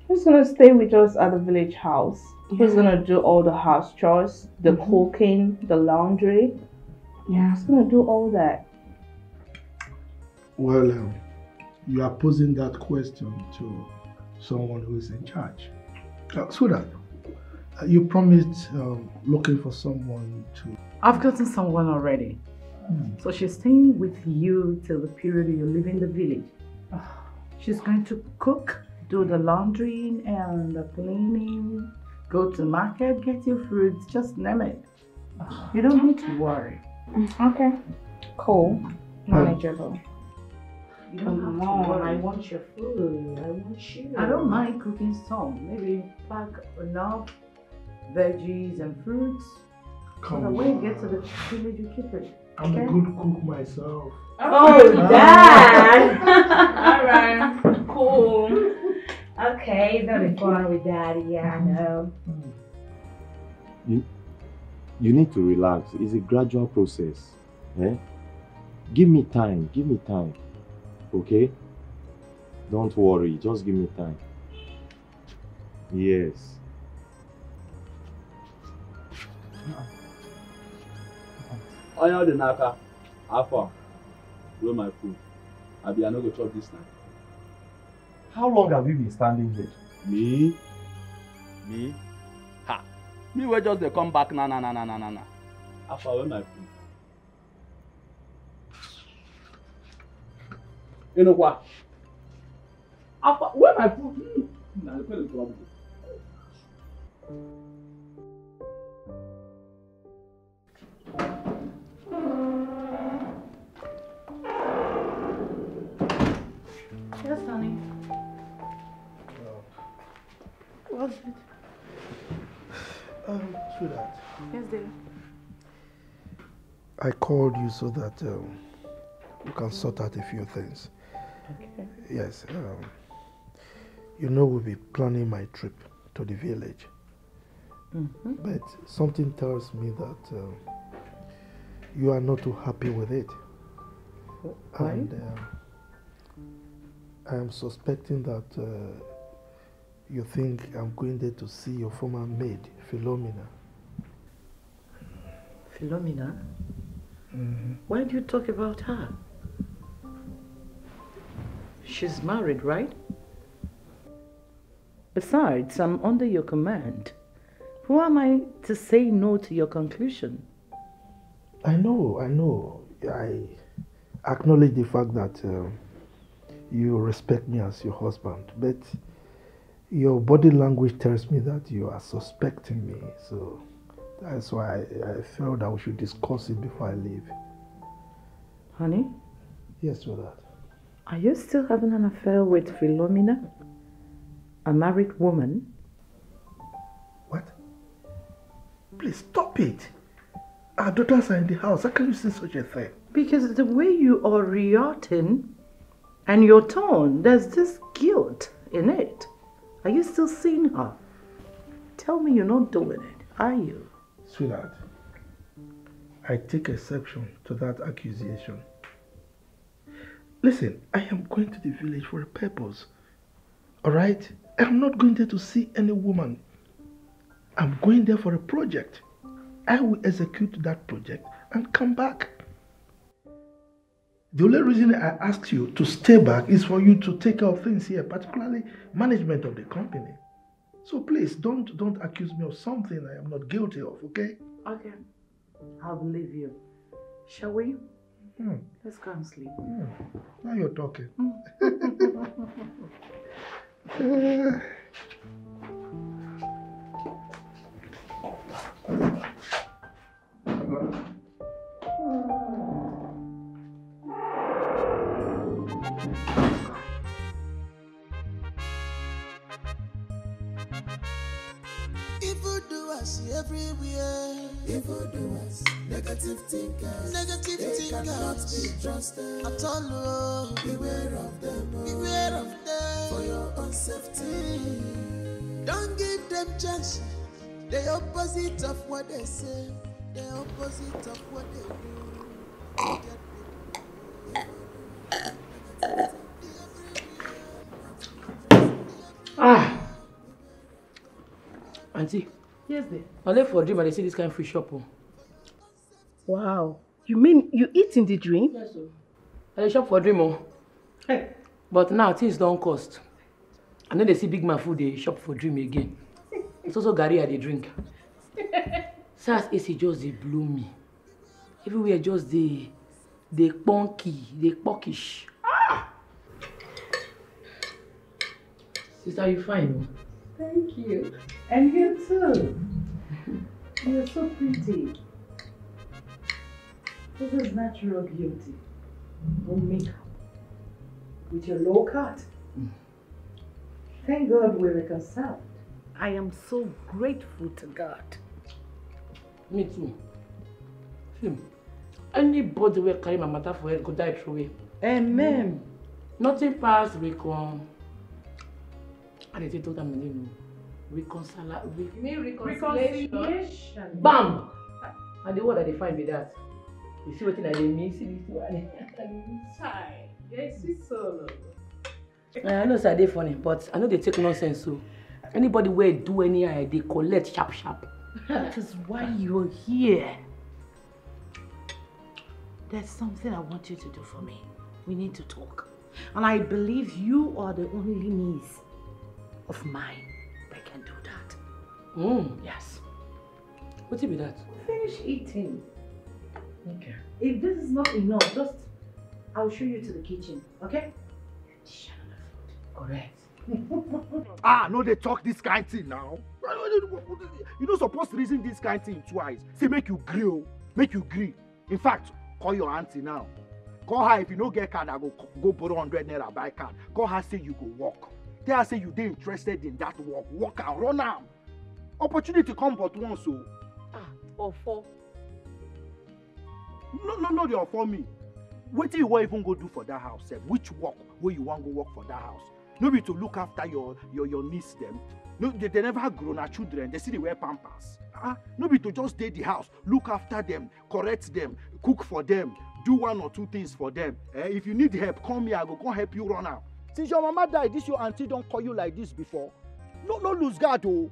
He's gonna stay with us at the village house. He's gonna do all the house chores, the cooking, the laundry. Yeah, he's gonna do all that. Well, you are posing that question to someone who is in charge. So that you promised looking for someone to... I've gotten someone already. So she's staying with you till the period you live in the village. She's going to cook, do the laundry and the cleaning, go to market, get your fruits, just name it. You don't need to worry. Okay. Cool. Manageable. You don't have to worry. I want your food. I want you. I don't mind cooking some. Maybe pack enough veggies and fruits. So that when you get to the village, you keep it. I'm a good cook myself. Oh, Dad! Alright, cool. Okay, that'll be fun with Daddy, yeah, I know. You need to relax. It's a gradual process. Give me time. Okay? Don't worry. Just give me time. Yes. I know the naka. Alpha. Where my food? I no go chop this night. How long have you been standing here? Me? Ha! Me will just come back na. Alpha, where my food? You know what? Alpha, where my food? Nah, the trouble. Yes, honey. What's it? Sweetheart. Yes, dear. I called you so that we can sort out a few things. Okay. Yes. You know we'll be planning my trip to the village. But something tells me that you are not too happy with it. Why? And I am suspecting that you think I'm going there to see your former maid, Philomena. Philomena? Why do you talk about her? She's married, right? Besides, I'm under your command. Who am I to say no to your conclusion? I know. I acknowledge the fact that you respect me as your husband, but Your body language tells me that you are suspecting me, so that's why I felt that we should discuss it before I leave. Honey? Yes, sweetheart. Are you still having an affair with Philomena? A married woman? What? Please stop it. Our daughters are in the house. How can you say such a thing? Because the way you are reacting and your tone, there's this guilt in it. Are you still seeing her? Tell me you're not doing it, are you? Sweetheart, I take exception to that accusation. Listen, I am going to the village for a purpose. Alright? I'm not going there to see any woman. I'm going there for a project. I will execute that project and come back. The only reason I asked you to stay back is for you to take care of things here, particularly management of the company. So please, don't accuse me of something I am not guilty of, okay? Okay. I'll believe you. Shall we? Let's go and sleep. Now you're talking. Evildoers everywhere. Evildoers, negative thinkers. They cannot be trusted at all. Oh. Beware of them. Oh. Beware of them for your own safety. Don't give them chance. The opposite of what they say. The opposite of what they do. Auntie. Yes, dear. I left for a dream and they see this kind of free shop. Oh. Wow. You mean you eat in the dream? Yes, sir. I shop for a dream. Oh. Hey. But now things don't cost. And then they see big man food, they shop for dream again. It's also Gary at the drink. SAS AC just they blew me. Everywhere just they punky, they pockish. Ah! Sister, you fine? Thank you. And you too. You're so pretty. This is natural beauty. No makeup. With your low cut. Thank God we're reconciled. I am so grateful to God. Me too. Anybody will carry my matter for head could die through it. Amen. Nothing past recon. And they told them reconciliation. You mean reconciliation? Bam! And the word that they find with that. You see what I mean? See this one. Inside. Yes, it's so. I know it's a funny, but I know they take nonsense. So anybody where do anyhow, they collect sharp. That is why you're here. There's something I want you to do for me. We need to talk. And I believe you are the only niece of mine that can do that. Yes. What's it be that? Finish eating. Okay. If this is not enough, I'll show you to the kitchen, okay? Correct. No, they talk this kind thing now. You don't supposed to reason this kind thing twice. Say make you agree. In fact, call your auntie now. Call her if you don't get card, I go borrow 100 naira buy card. Call her, say you go walk. Tell her say you dey interested in that work. Walk and run am. Opportunity come but once, so. Or four. No, they are for me. What do you want even go do for that house? Which work where you want go work for that house? No be to look after your niece them. No, they never grown as children. They see they wear pampers. No be to just stay the house, look after them, correct them, cook for them, do one or two things for them. If you need help, come here. I go come help you run out. Since your mama died, this your auntie don't call you like this before. No lose guard, oh.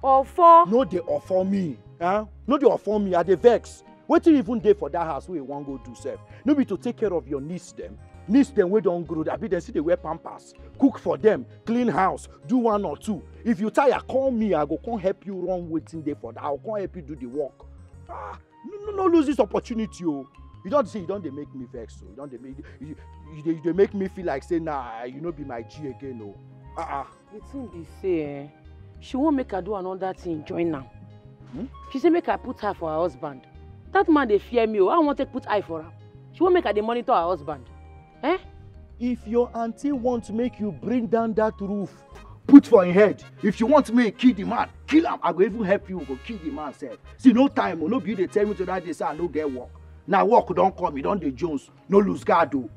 Or for? No, they offer me. No, they offer me. I dey vex. What do you even dey for that house where you want go do self? No be to take care of your niece them. Niece them we don't grow. I be then see they wear pampers. Cook for them, clean house, do one or two. If you tire, call me. I go come help you run waiting there for that. I'll come help you do the work. No lose this opportunity, oh. You don't say you don't they make me vex, so you don't they make me feel like say nah, you know be my G again, oh. The thing be say, she won't make her do another thing, join now. She say make her put her for her husband. That man they fear me, I want to put eye for her. She won't make her the monitor her husband. Eh? If your auntie wants to make you bring down that roof, put for your head. If you want me kill the man, kill him. I go even help you go kill the man self. See, no time, no be they tell me to that day say I no get work. Now work don't come, you don't dey Jones, no lose guard though.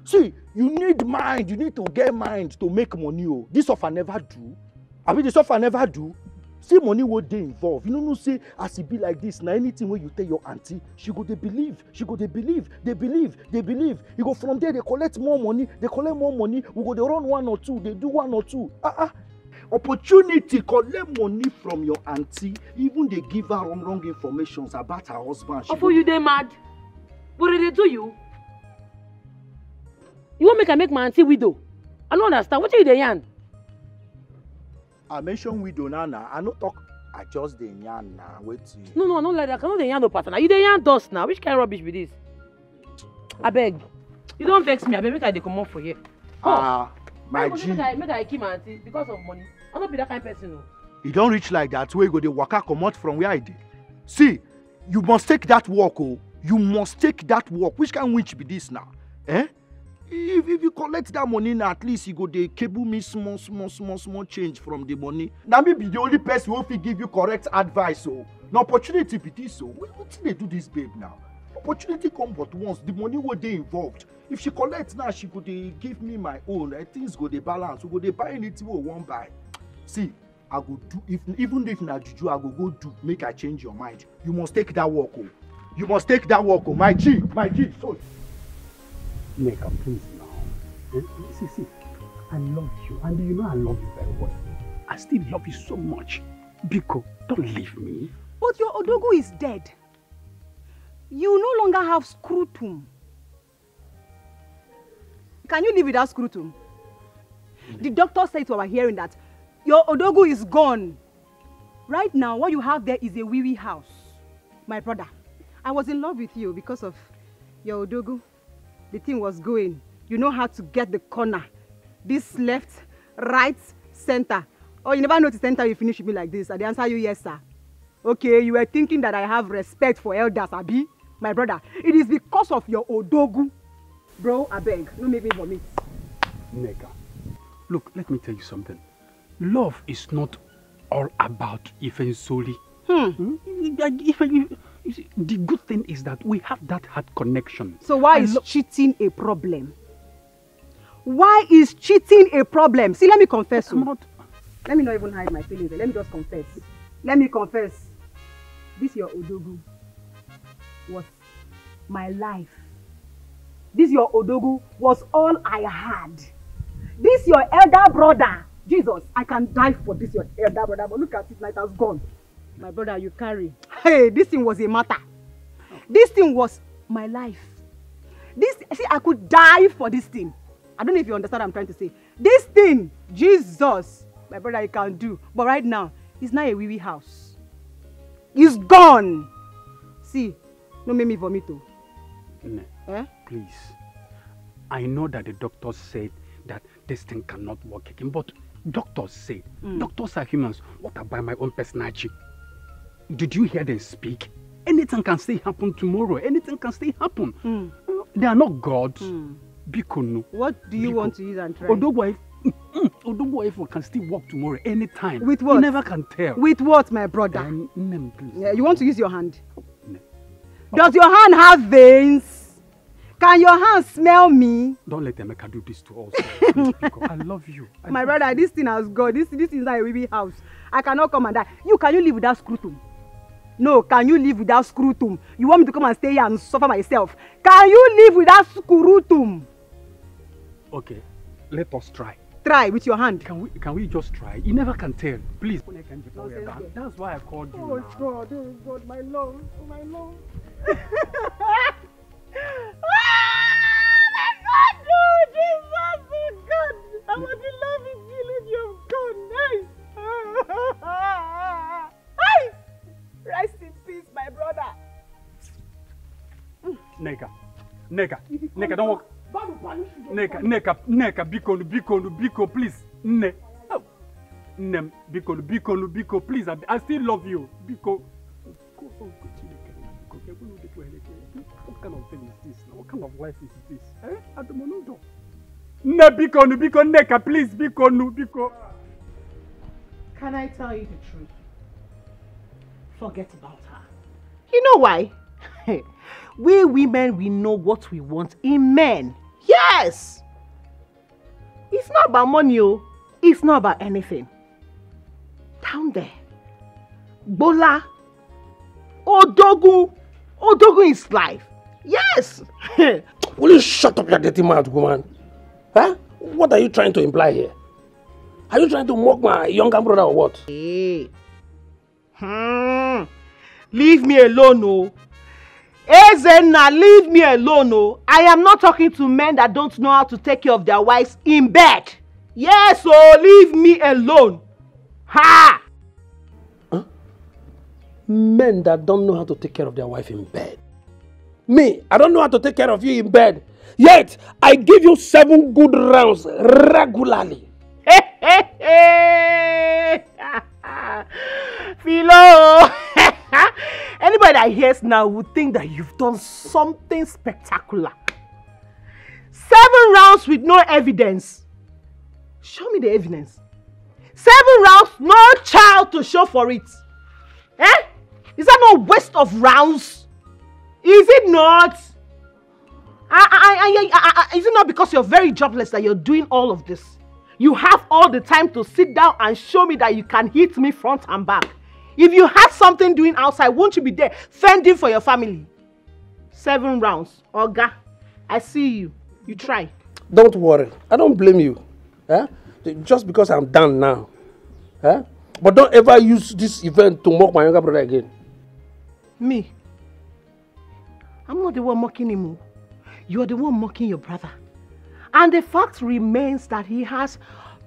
See, you need mind, you need to get mind to make money. Oh. This offer never do. I mean, this offer never do. See, money what they involve. You know, say, as it be like this, now anything where you tell your auntie, she go, they believe. She go, they believe. They believe. They believe. You go from there, they collect more money. They collect more money. We go, they run 1 or 2. They do 1 or 2. Opportunity, collect money from your auntie. Even they give her wrong information about her husband. Oh, for you, they mad. What did they do you? You won't make my auntie widow. I don't understand. What are you the yarn? I mentioned widow now. I no talk. I just the yarn now. Wait. No, I don't like that. I cannot the yarn no partner. You the yarn dust now. Which kind of rubbish be this? I beg. You don't vex me. I beg make I dey come out for here. My G. Make I keep my auntie because of money. I don't be that kind of person. No. You don't reach like that. Where you go the waka come out from where I did. See, you must take that walk. Oh, you must take that walk. Which kind of witch be this now? Eh? If you collect that money now, at least you go they cable me small change from the money. Now me be the only person who will give you correct advice. So, no opportunity be this. So, what they do this babe now? Opportunity come but once. The money what they involved. If she collect now, she go they give me my own. Things go they balance. We go they buy anything we want buy. See, I go do even if na juju, I go do make I change your mind. You must take that walk. Oh. You must take that walk. Oh. My G. So. Neka, please now. See, I love you, and you know I love you very well. I still love you so much. Biko, don't leave me. But your Odogu is dead. You no longer have scrotum. Can you live without scrotum? The doctor said to our hearing that your Odogu is gone. Right now, what you have there is a wee house. My brother, I was in love with you because of your Odogu. The thing was going. You know how to get the corner. This left, right, center. Oh, you never noticed center you finish with me like this. And they answer you, yes, sir. Okay, you were thinking that I have respect for elders, Abi. My brother, it is because of your Odogu. Bro, I beg, don't make me vomit. Neka, look, let me tell you something. Love is not all about Ifensoli. The good thing is that we have that heart connection. So why is cheating a problem? Why is cheating a problem? See, let me confess. Let me not even hide my feelings. Let me just confess. Let me confess. This your Odogu was my life. This your Odogu was all I had. This your elder brother. Jesus, I can die for this your elder brother, but look at it, night has gone. My brother, you carry. Hey, this thing was a matter. This thing was my life. See, I could die for this thing. I don't know if you understand what I'm trying to say. This thing, Jesus, my brother, you can do. But right now, it's not a wee house. It's gone. See, don't make me vomit. Please. I know that the doctor said that this thing cannot work again, but doctors say, doctors are humans. What about my own personality? Did you hear them speak? Anything can still happen tomorrow. Anything can still happen. They are not gods. Biko. What do you want to use and try? Odogo can still walk tomorrow anytime. With what? You never can tell. With what, my brother? Please. Yeah, you want to use your hand? Does your hand have veins? Can your hand smell me? Don't let Emeka do this to us. Please, I love you. My brother, this thing has gone. This is not a baby house. I cannot come and die. Can you live without scrotum? No, can you live without scrotum? You want me to come and stay here and suffer myself? Can you live without scrotum? Okay, let us try. Try with your hand. Can we just try? You never can tell. Please. That's why I called you. Oh God, my love, oh my love. Jesus, oh God! I want to love and feeling you've gone. Hey! Rest in peace, my brother. Neka, don't walk. Neka, Biko, please. Nem, Biko, please, I still love you. Biko. What kind of thing is this? What kind of life is this? Eh? At the moment, no, Biko, Neka, please, Biko. Can I tell you the truth? Forget about her. You know why? We women, we know what we want in men. Yes! It's not about money, oh. It's not about anything. Down there. Bola. Odogu is life. Yes! Will you shut up your dirty mouth, woman? Huh? What are you trying to imply here? Are you trying to mock my younger brother or what? Hey. Leave me alone, oh. Ezenna, leave me alone, oh. I am not talking to men that don't know how to take care of their wives in bed. Yes, oh, leave me alone. Ha! Huh? Men that don't know how to take care of their wife in bed. Me, I don't know how to take care of you in bed. Yet, I give you 7 good rounds regularly. Philo! Anybody that hears now would think that you've done something spectacular. 7 rounds with no evidence. Show me the evidence. 7 rounds, no child to show for it. Eh? Is that not a waste of rounds? Is it not? Is it not because you're very jobless that you're doing all of this? You have all the time to sit down and show me that you can hit me front and back. If you had something doing outside, won't you be there fending for your family? 7 rounds. Oga, I see you. You try. Don't worry. I don't blame you. Eh? Just because I'm done now. Eh? But don't ever use this event to mock my younger brother again. Me? I'm not the one mocking him. You're the one mocking your brother. And the fact remains that he has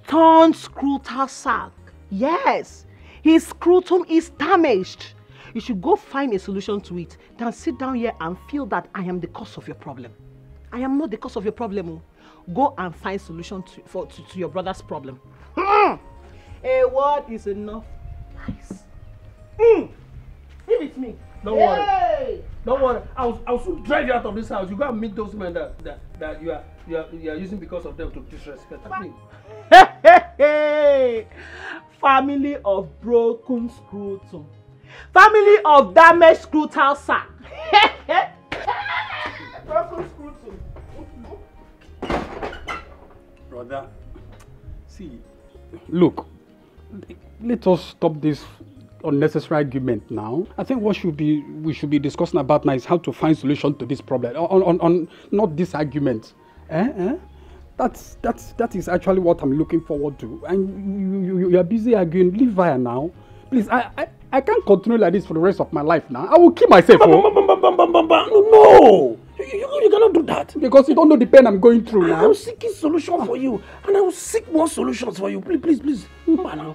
torn scrotal sac. Yes, his scrotum is damaged. You should go find a solution to it than sit down here and feel that I am the cause of your problem. I am not the cause of your problem. Go and find a solution to your brother's problem. A word is enough. Nice. Give it to me. Don't worry. Don't worry. I'll soon drive you out of this house. You go and meet those men that you are using because of them to disrespect me. Family of broken scrotum. Family of damaged scrotal sac. Broken scrotum. Brother, see, look, let us stop this unnecessary argument now. I think what we should be discussing about now is how to find solution to this problem. On not this argument. That is actually what I'm looking forward to. And you are busy arguing. Leave her now, please. I can't continue like this for the rest of my life now. I will kill myself. No, you cannot do that because you don't know the pain I'm going through now. I'm seeking solution for you, and I will seek more solutions for you. Please. Now.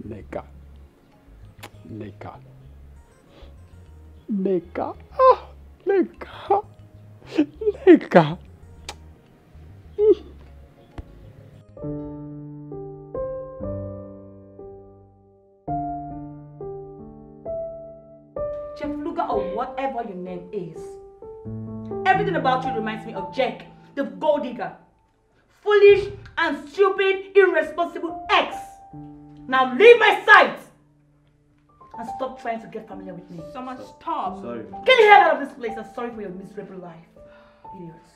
Neka. Jeff Luger or whatever your name is. Everything about you reminds me of Jack, the gold digger. Foolish and stupid, irresponsible ex. Now leave my sight and stop trying to get familiar with me. Someone stop. Sorry. Get the hell out of this place and sorry for your miserable life. Idiots.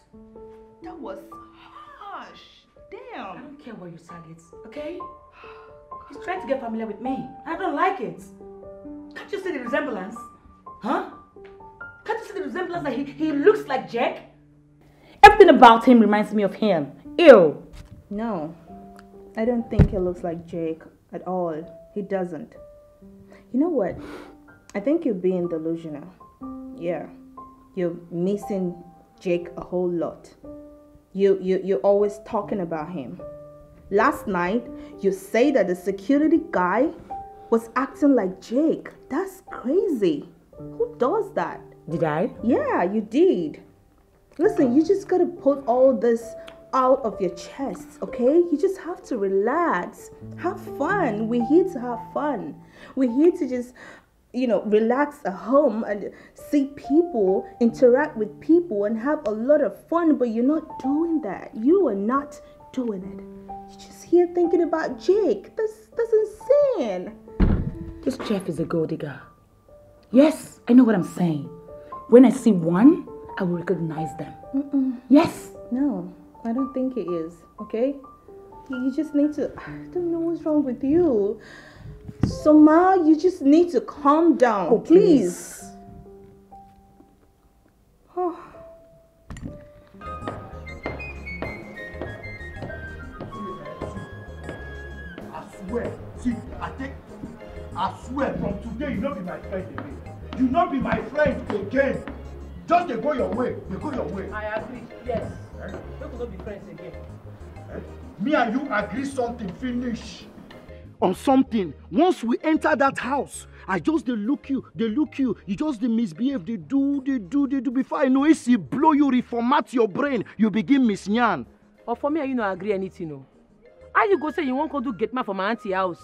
That was harsh. Damn. I don't care what you targets, okay? He's trying to get familiar with me. I don't like it. Can't you see the resemblance? Huh? Can't you see the resemblance that he looks like Jack? Everything about him reminds me of him. Ew. No, I don't think he looks like Jake at all. He doesn't. You know what? I think you're being delusional. Yeah, you're missing Jake a whole lot. You're always talking about him. Last night, you say that the security guy was acting like Jake. That's crazy. Who does that? Did I? Yeah, you did. Listen, you just gotta put all this out of your chest, okay? You just have to relax. Have fun. We're here to have fun. We're here to just, relax at home and see people, interact with people and have a lot of fun, but you're not doing that. You are not doing it. You're just here thinking about Jake. That's insane. This Jeff is a gold digger. Yes, I know what I'm saying. When I see one, I will recognize them. Yes. No, I don't think it is, okay? You just need to, I don't know what's wrong with you. So Ma, you just need to calm down, oh, please. Oh. I swear, from today, you not be my friend again. You not be my friend again. Just they go your way. They go your way. I agree. Yes. We could not be friends again. Me and you agree something, finish. On something. Once we enter that house, I just they look you. You just they misbehave. They do. Before I know it, blow you, reformat your brain. You begin misyan. Or for me, you not agree anything, no. How you go say you won't go do get man for my auntie house?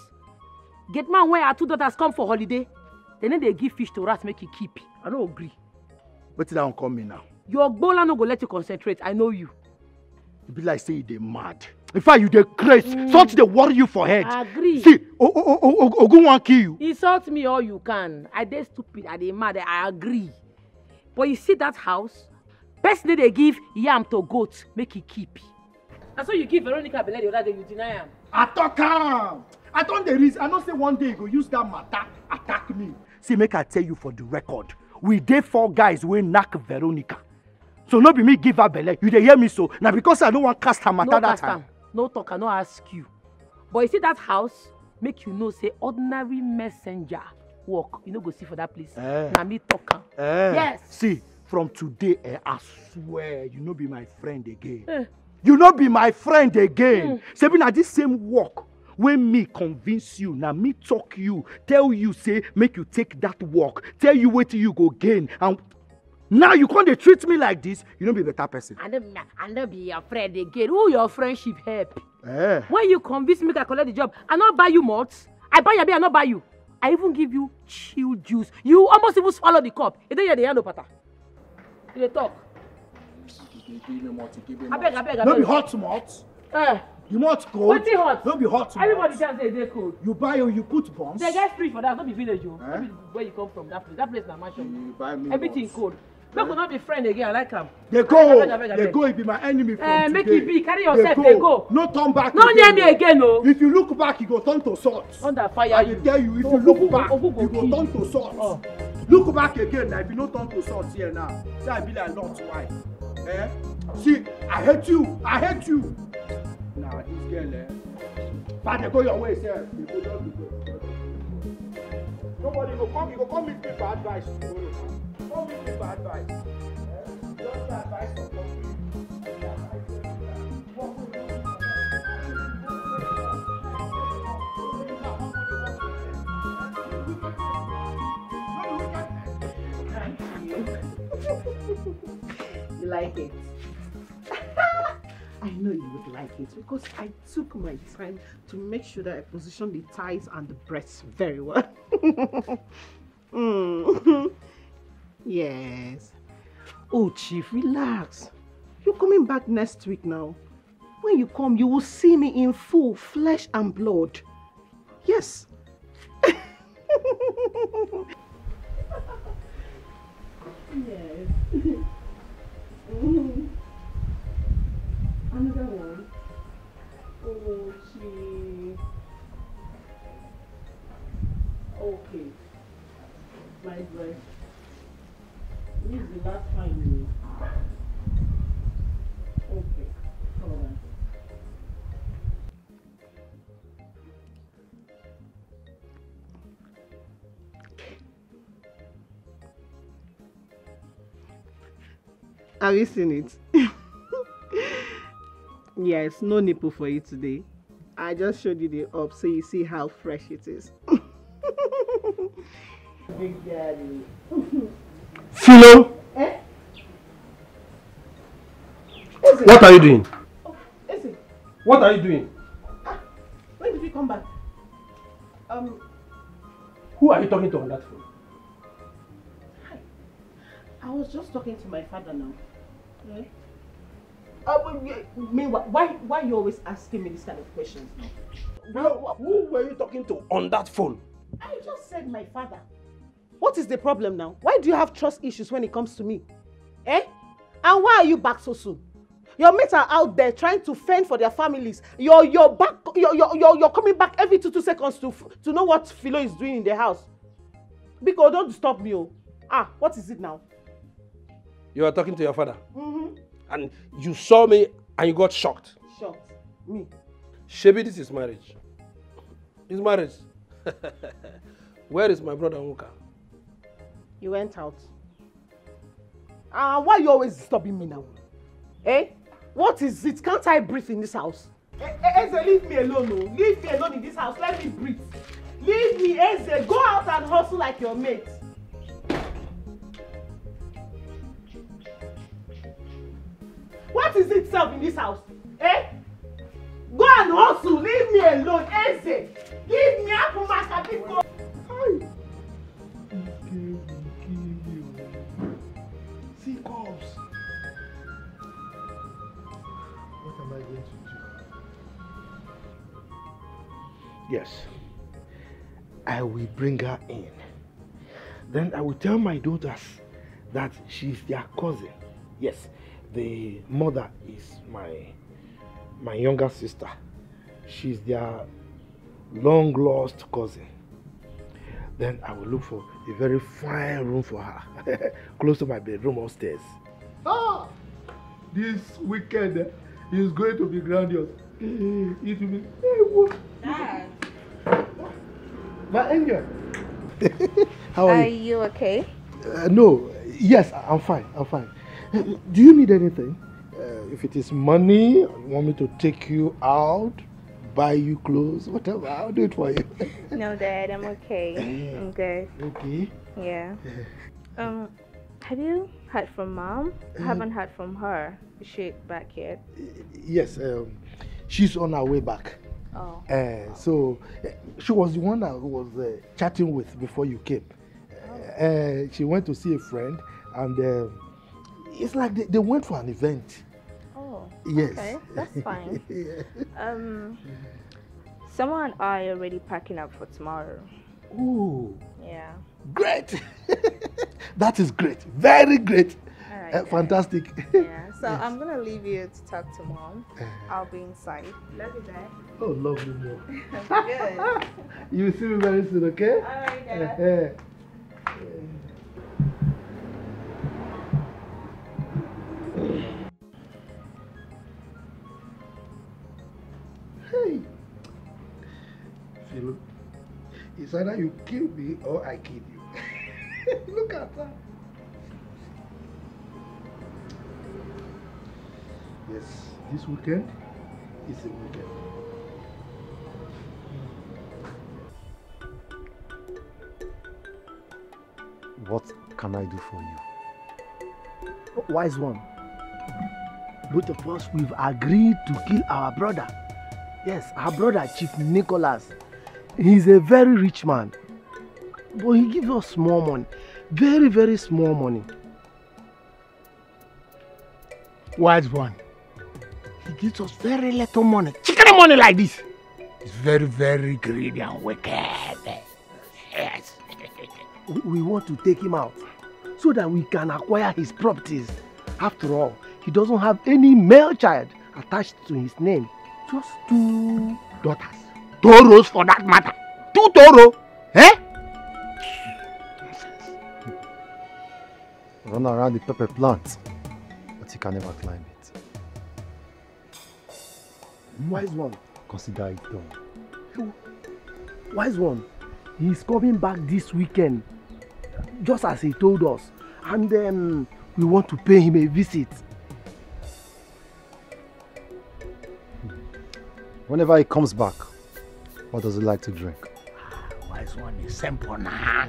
Get man where our two daughters come for holiday. Then they give fish to rats make you keep. I don't agree. What did I come me now? Your bola no go let you concentrate. I know you. You be like say they mad. In fact, you dey crazy. Such they worry you for head. I agree. See, Ogun wan kill you. Insult me all you can. I dey stupid. I dey mad. I agree. But you see that house? Person they give yam to goat make he keep. And so you give Veronica belle the other day, you deny him. I talk am. I don't the reason. I know say one day you go use that matter attack me. See, make I tell you for the record. We dey 4 guys wey knack Veronica. So no be me give her belle. You dey hear me so? Now because I don't want cast her matter that time. No talk, I no ask you. But you see that house, make you know say ordinary messenger work. You no go see for that place. Now me talk am. Yes. See, from today, I swear you no be my friend again. You no be my friend again. Say na this same work. When me convince you, now me talk you, tell you say make you take that work, tell you wait till you go gain, and now you can't treat me like this. You don't be a better person. I don't be your friend again. Who your friendship help? When you convince me to collect the job, I not buy you mods. I buy your beer, I not buy you. I even give you chill juice. You almost even swallow the cup. You don't hear the hand pata. You talk. I beg. Don't be hot mods. You want cold? What's it hot? Don't be hot. Everybody can say they're cold. You buy or you put bombs. They get free for that. Don't be village, you. Don't be where you come from. That place is not mansion. You buy me everything cold. We could not be friends again. I like them. They go. They go. It be my enemy from make today. it be. Carry yourself. They go. No turn back. No near me again, no. If you look back, you go turn to salt. Under fire. I will tell you. If you look back, you go turn to salt. Look back again. Now, if you no turn to salt here now, say I be like Lord's wife. See, I hate you. Nah, this girl, but they go your way, sir. They go nobody go come. You go come with me for advice tomorrow. Come with me for advice. Just the advice of You like it? I know you would like it because I took my time to make sure that I position the thighs and the breasts very well. Yes. Oh, Chief, relax. You're coming back next week now. When you come, you will see me in full flesh and blood. Yes. Yes. Another one. Oh, Chief. Okay. My dress. This is the last time. Okay. Hold on. Have you seen it? Yes, no nipple for you today. I just showed you the up so you see how fresh it is. Big daddy. Philo! Eh? What are you doing? What are you doing? When did you come back? Who are you talking to on that phone? I was just talking to my father now. Yeah. Meanwhile, why you always asking me this kind of questions now? Who were you talking to on that phone? I just said my father. What is the problem now? Why do you have trust issues when it comes to me? Eh? And why are you back so soon? Your mates are out there trying to fend for their families. You're coming back every 2 seconds to know what Philo is doing in the house. Because don't disturb me. Oh. What is it now? You are talking to your father? Mm-hmm. And you saw me and you got shocked. Shocked? Me? Shebi, this is marriage. It's marriage. Where is my brother Nwoka? You went out. Why are you always disturbing me now? Eh? What is it? Can't I breathe in this house? Eze, leave me alone. Oh. Leave me alone in this house. Let me breathe. Leave me, Eze. Go out and hustle like your mate. What is it self in this house? Eh? Go and hustle. Leave me alone, Eze. Give me up for my capital. See, cops. What am I going to do? Yes, I will bring her in. Then I will tell my daughters that she's their cousin. Yes, the mother is my younger sister. She's their long lost cousin. Then I will look for a very fine room for her, close to my bedroom upstairs. This weekend is going to be grandiose. It will be. Dad. My angel. How are you? Are you okay? No. Yes, I'm fine. I'm fine. Do you need anything? If it is money, you want me to take you out, buy you clothes, whatever, I'll do it for you. No, Dad, I'm okay. I'm good. Okay. Yeah. Have you heard from Mom? I haven't heard from her. Is she back yet? Yes, she's on her way back. Oh. So she was the one that was chatting with before you came. She went to see a friend, and it's like they went for an event. Oh. Yes. Okay, that's fine. Yeah. Someone and I are already packing up for tomorrow. Ooh. Yeah. Great. That is great. Very great. All right, fantastic. Yeah. So Yes. I'm gonna leave you to talk to Mom. I'll be inside. Love you, Dad. Oh, lovely mom. Good. You will see me very soon, okay? All right, Dad. Hey. Philo, it's either you kill me or I kill you. Look at that. Yes, this weekend is a weekend. What can I do for you? Wise one. Both of us, we've agreed to kill our brother. Yes, our brother, Chief Nicholas. He's a very rich man. But he gives us small money. Very, very small money. Wise one. He gives us very little money. Chicken money like this. It's very, very greedy and wicked. Yes. We want to take him out so that we can acquire his properties. After all, he doesn't have any male child attached to his name. Just 2 daughters. Toros for that matter. 2 toro. Eh? Run around the pepper plant, but you can never climb it. Wise one. Consider it done. Wise one. He's coming back this weekend, just as he told us. And we want to pay him a visit. Whenever he comes back, what does he like to drink? Wise one is simple now.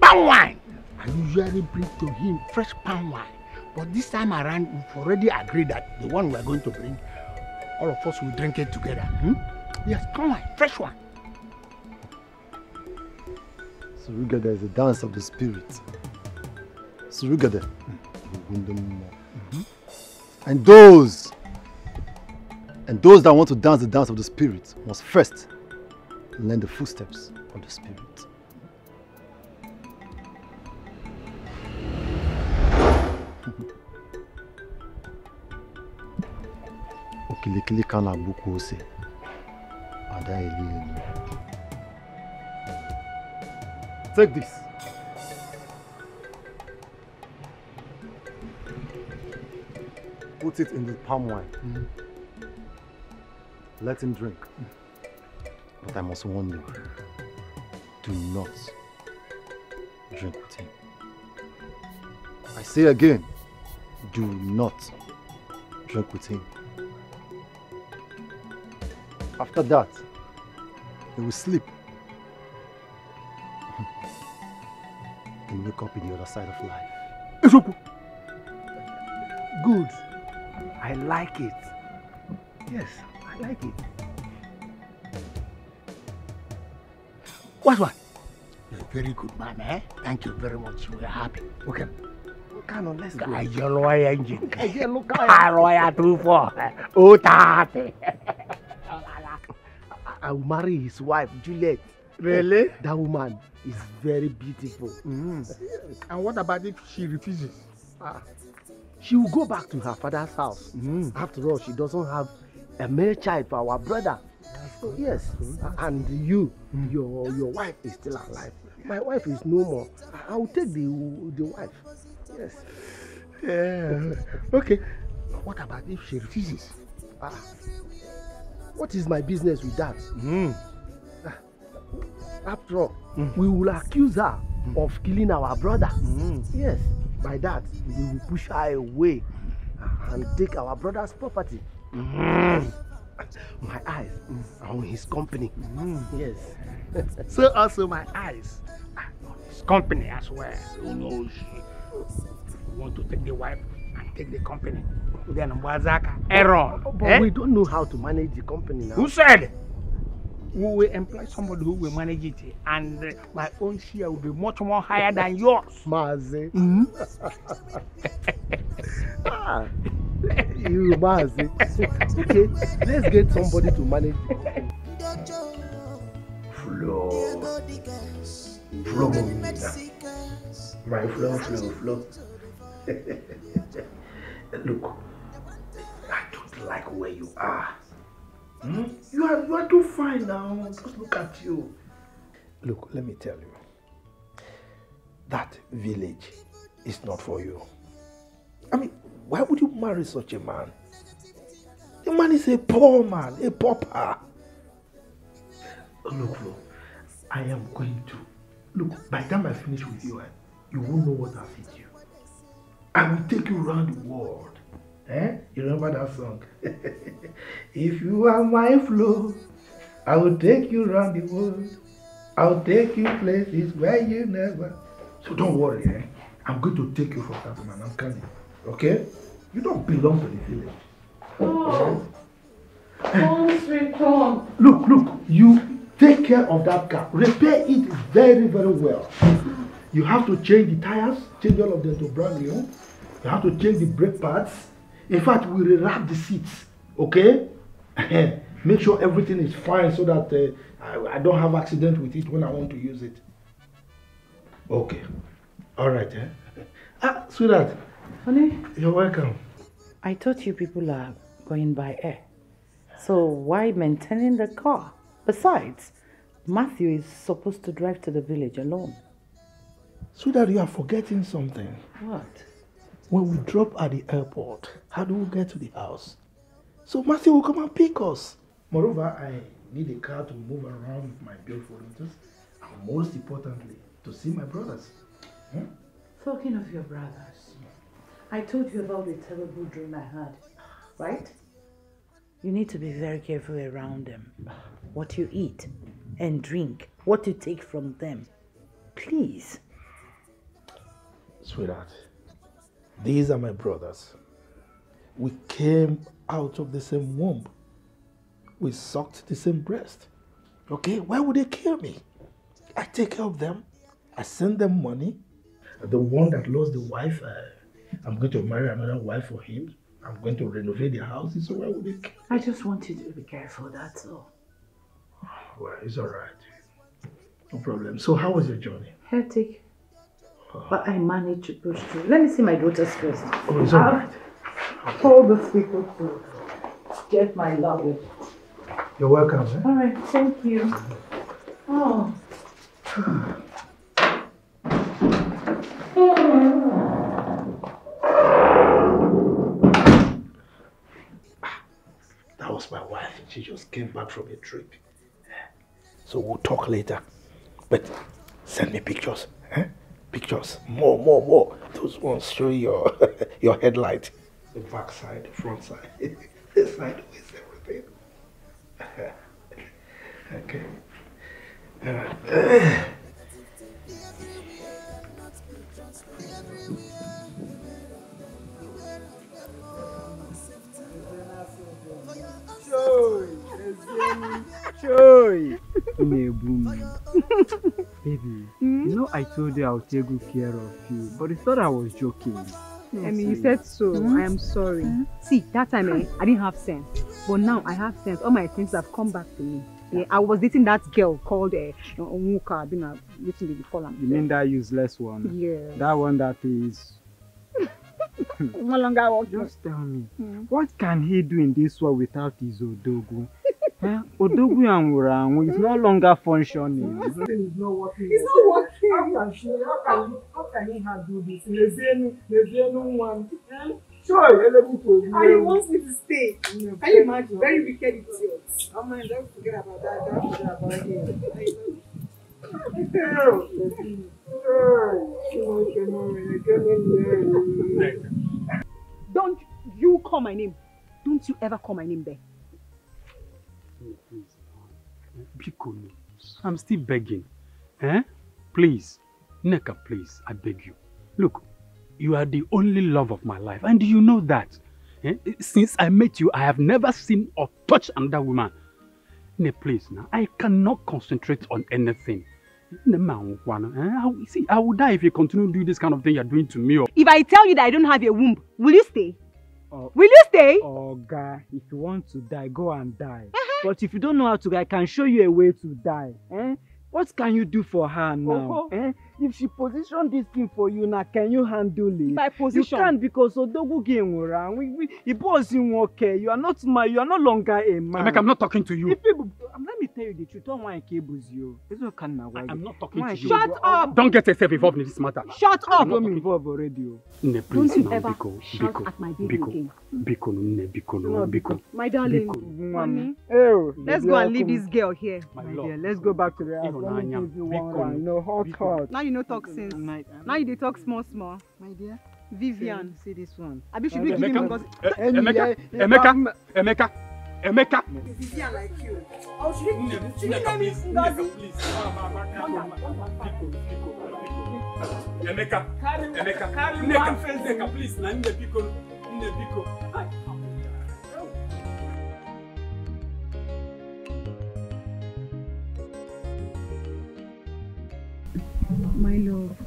Palm wine. I usually bring to him fresh palm wine. But this time around, we've already agreed that the one we're going to bring, All of us will drink it together. Hmm? Yes, come on, fresh one. Surugada is a dance of the spirit. Surugada. And those that want to dance the dance of the spirit must first learn the footsteps of the spirit. Okilikili kana buku ose. Ada eli. Take this. Put it in the palm wine. Let him drink. But I must warn you, do not drink with him. I say again, do not drink with him. After that, he will sleep and wake up in the other side of life. Good. I like it. Yes, I like it. What? You're a very good man, eh? Thank you very much. We're happy. Okay. Let's go. A yellow engine. A yellow car. A royal 24. Oh, tate. I will marry his wife, Juliet. Really? That woman is very beautiful. And what about if she refuses? She will go back to her father's house. After all, she doesn't have a male child for our brother. So, yes, and your wife is still alive. My wife is no more. I will take the wife. Yes. Yeah. Okay. What about if she refuses? What is my business with that? After all, we will accuse her of killing our brother. Yes. By that, we will push her away and take our brother's property. My eyes are on his company. Yes. So also my eyes are on his company as well. Who knows? You want to take the wife and take the company. Then Wazaka, error. But we don't know how to manage the company now. Who said? We will employ somebody who will manage it, and my own share will be much more higher than yours. Mazi. You Mazi. Okay, let's get somebody to manage the company. Flow. My flow. Look, I don't like where you are. You are too fine now. Just look at you. Look, let me tell you. That village is not for you. I mean, why would you marry such a man? The man is a poor man, a pauper. Look, I am going to. Look, by the time I finish with you, you won't know what I'll feed you. I will take you around the world. You remember that song? If you are my flow, I will take you around the world. I'll take you places where you never. So don't worry, I'm going to take you for that man. I'm coming. Okay? You don't belong to the village. Oh, sweet Tom. Look, you take care of that car. Repair it very, very well. You have to change the tires, change all of them to brand new. You have to change the brake pads. In fact, we rewrap the seats, okay? Make sure everything is fine so that I don't have accident with it when I want to use it. Okay. All right, sweetheart. Honey? You're welcome. I thought you people are going by air. So why maintaining the car? Besides, Matthew is supposed to drive to the village alone. Sweetheart, you are forgetting something. What? When we drop at the airport, how do we get to the house? So Matthew will come and pick us. Moreover, I need a car to move around with my beautiful daughters, and most importantly, to see my brothers. Talking of your brothers, I told you about the terrible dream I had, right? You need to be very careful around them. What you eat and drink, what you take from them. Please. Sweetheart, these are my brothers. We came out of the same womb. We sucked the same breast. Okay, why would they kill me? I take care of them. I send them money. The one that lost the wife, I'm going to marry another wife for him. I'm going to renovate their houses, so why would they kill me? I just want you to be careful, that's all. Well, it's all right. No problem. So how was your journey? Hectic. But I managed to push through. Let me see my daughters first. Oh, it's all right. Call the people to get my luggage. You're welcome. Eh? All right, thank you. Oh. That was my wife. She just came back from a trip. So we'll talk later. But send me pictures. Eh? Pictures. More. Those ones show your your headlight. The back side, the front side, the sideways, everything. Okay. Joy! Baby, you know I told you I would take good care of you, but you thought I was joking. I mean, you said so. I am sorry. See, that time I didn't have sense. But now I have sense. All my things have come back to me. Yeah, I was dating that girl called Onwuka. You mean that useless one? Yeah. That one that is... No longer working. Just tell me, what can he do in this world without his Odogu? Odogu and Wurangu is no longer functioning. It's not working. How can he handle this? Nezenu one. Sure, and he wants me to stay. Can you imagine? Very wicked idiot. Oh man, don't forget about that. Don't forget about him. Don't you call my name. Don't you ever call my name there. Bikonu, I'm still begging. Please, Neka, please, I beg you. Look, you are the only love of my life, and you know that. Since I met you, I have never seen or touched another woman. Please, now, I cannot concentrate on anything. See, I will die if you continue doing this kind of thing you're doing to me. If I tell you that I don't have a womb, will you stay? Will you stay? Oh, guy, if you want to die, go and die. But if you don't know how to die, I can show you a way to die. What can you do for her now? If she position this thing for you now, can you handle it? By position? You can't, because Odogu game around. It wasn't okay. You are not longer a man. Emeka, I'm not talking to you. If people, let me tell you the truth. Don't want cables you. I'm not talking to you. Shut up! Don't get yourself involved in this matter. Shut up! I'm involved already. Please, don't you now, ever shout at my baby again. Biko. My darling, honey, let's go and leave this girl here. My dear, let's go back to the house. Let me give you one. You know, hot. Now you know talk since. Now you dey talk small. My dear. Vivian. See this one. Abi should we give him because... Emeka. Vivian like you. Oh, should we name him Ngozi? Emeka. Neka, please. Biko. My love,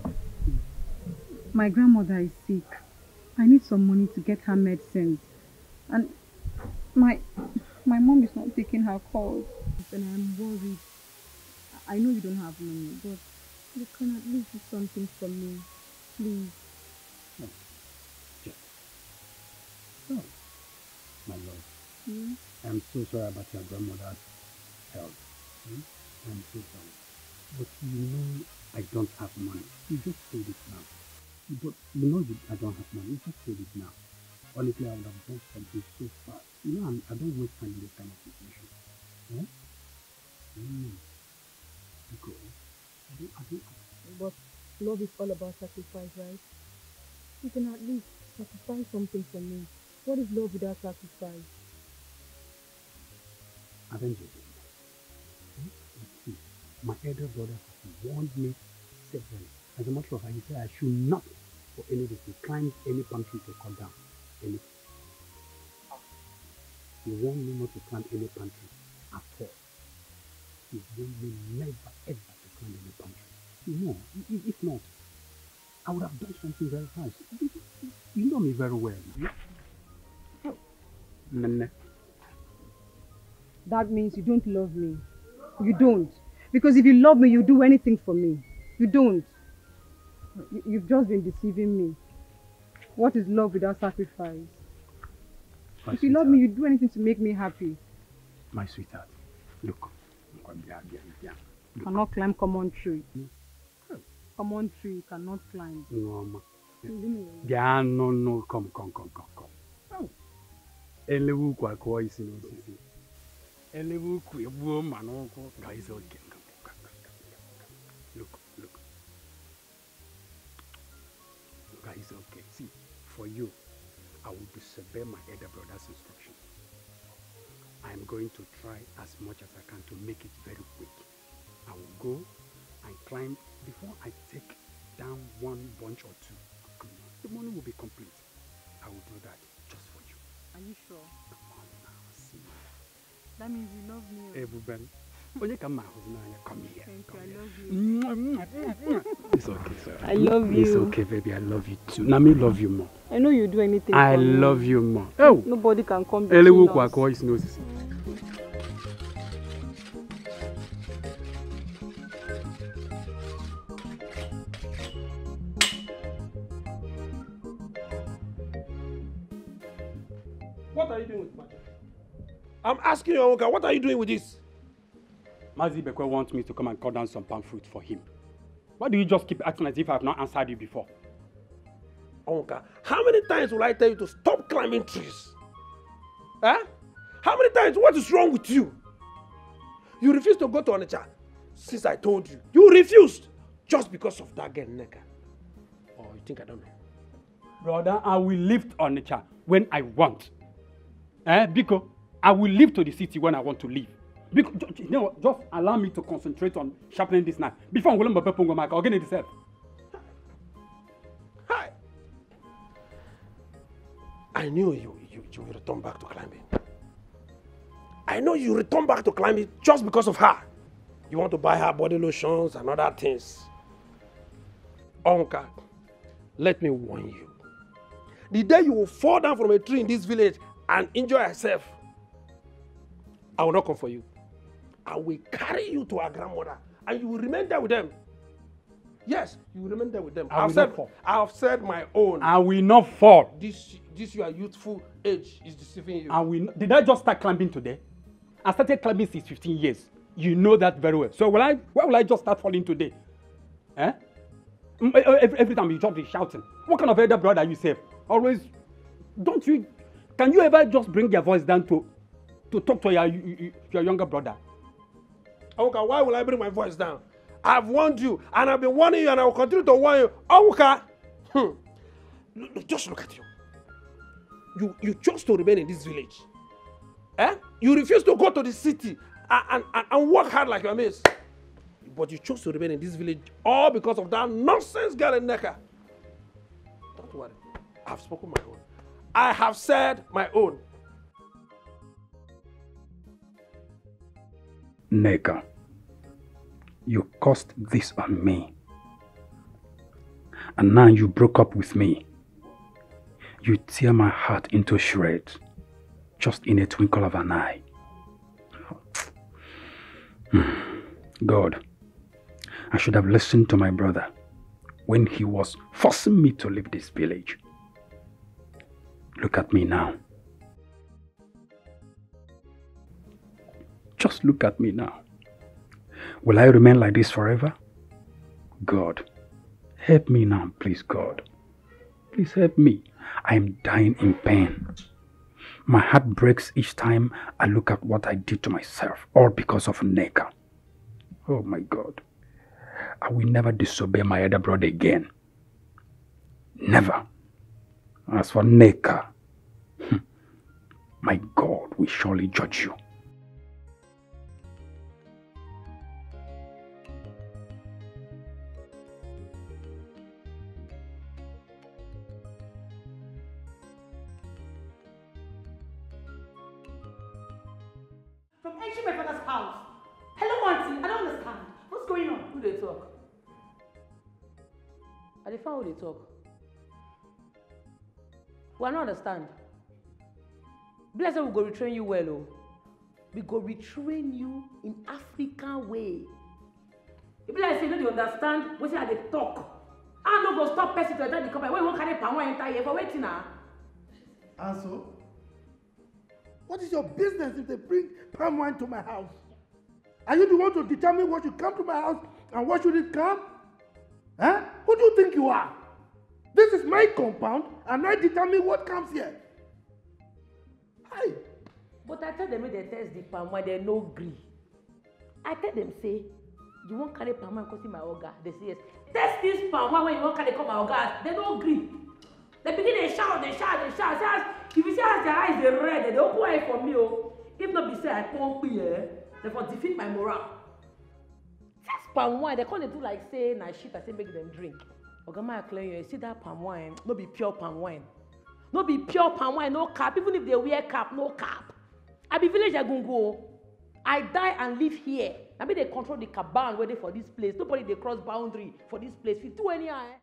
my grandmother is sick. I need some money to get her medicines. And my mom is not taking her calls. And I'm worried. I know you don't have money, but you can at least do something for me. Please. No. My love, I'm so sorry about your grandmother's health. I'm so sorry. But you know I don't have money. You just say this now. But you know I don't have money. You just say this now. Honestly, I would have done something so fast. You know, I don't waste time in this kind of situation. Because I don't. But love is all about sacrifice, right? You can at least sacrifice something for me. What is love without sacrifice? Avengers. My elder brother warned me severally. As a matter of fact, he said I should not, for any reason, climb any pantry to cut down anything. He warned me not to climb any pantry at all. You want me never ever to climb any boundary. No, if not, I would have done something very harsh. You know me very well. Nene. That means you don't love me. You don't. Because if you love me, you do anything for me. You don't. You've just been deceiving me. What is love without sacrifice? If you love me, you do anything to make me happy. My sweetheart, look. You cannot climb common tree. Common tree you cannot climb. No, yeah, no, come. Elewu kwa kwa isi no sisi. Elewu ku ebu manoko. Guys, okay. Look. Guys, okay. See, for you, I will disobey my elder brother's instruction. I am going to try as much as I can to make it very quick. I will go and climb before I take down one bunch or two. The money will be complete. I will do that just for you. Are you sure? Come on now, see. That means you love me. Everybody. Come here. Thank Come you, here. I love you. It's okay, sir. I love you. It's okay, baby. I love you too. Now me love you more. I know you do anything I for me. love you more. Oh. Nobody can come between us. What are you doing with my child? I'm asking you, Onka, what are you doing with this? Mazi Bekwe wants me to come and cut down some palm fruit for him. Why do you just keep acting as if I have not answered you before? Onka, how many times will I tell you to stop climbing trees? Huh? How many times? What is wrong with you? You refused to go to Onitsha since I told you. You refused just because of that girl, Neka. Oh, you think I don't know? Brother, I will live Onitsha when I want. Because I will leave to the city when I want to leave. Because, you know what, just allow me to concentrate on sharpening this knife. Before I'm going to go back, I'll get it yourself. Hi. I knew you will return back to climbing. I know you return back to climbing just because of her. You want to buy her body lotions and other things. Onka, let me warn you. The day you will fall down from a tree in this village and injure yourself, I will not come for you. I will carry you to our grandmother and you will remain there with them. Yes, you will remain there with them. I have said my own. I will not fall. This your youthful age is deceiving you. Did I just start climbing today? I started climbing since 15 years. You know that very well. So why will I just start falling today? Every time you jump, you're shouting. What kind of elder brother you save? Always, can you ever just bring your voice down to talk to your younger brother? Okay, why will I bring my voice down? I've warned you, and I've been warning you, and I will continue to warn you. Okay. Just look at you. You chose to remain in this village. You refuse to go to the city and work hard like your mates. But you chose to remain in this village all because of that nonsense girl in Neka. Don't worry. I've spoken my own. I have said my own. Neka, you caused this on me. And now you broke up with me. You tear my heart into shreds, just in a twinkle of an eye. God, I should have listened to my brother when he was forcing me to leave this village. Look at me now. Just look at me now. Will I remain like this forever? God, help me now, please, God. Please help me. I am dying in pain. My heart breaks each time I look at what I did to myself, all because of Neka. Oh my God. I will never disobey my elder brother again. Never. As for Neka, my God will surely judge you. From entering my father's house. Hello, auntie. I don't understand. What's going on? Who they talk? I dey find who they talk. Well, I don't understand. Bless we go retrain you well, oh. We go retrain you in African way. If like say you don't understand, what say I dey talk? I no go stop person to enter the company. When you wan carry palm wine enter here for waiting now. And so, what is your business if they bring palm wine to my house? Are you the one to determine what should come to my house and what shouldn't come? Huh? Who do you think you are? This is my compound and I determine what comes here. Hi. But I tell them when they test the palm wine, they no agree. I tell them say, you won't carry palm wine because my oga. They say yes. Test this palm wine when you won't carry come my oga. They don't agree. They begin to shout, they shout. If you see as their eyes they red, they don't go away from me. Oh. If not be say I pump here, they for defeat my morale. Test palm wine, they can't do like say na shit. I say make them drink. Oga my claim you see that palm wine, no be pure palm wine. No be pure palm wine, no cap. Even if they wear cap, no cap. I be village Agungo. I die and live here. I mean they control the caban where they for this place. Nobody they cross boundary for this place. If you do anyhow.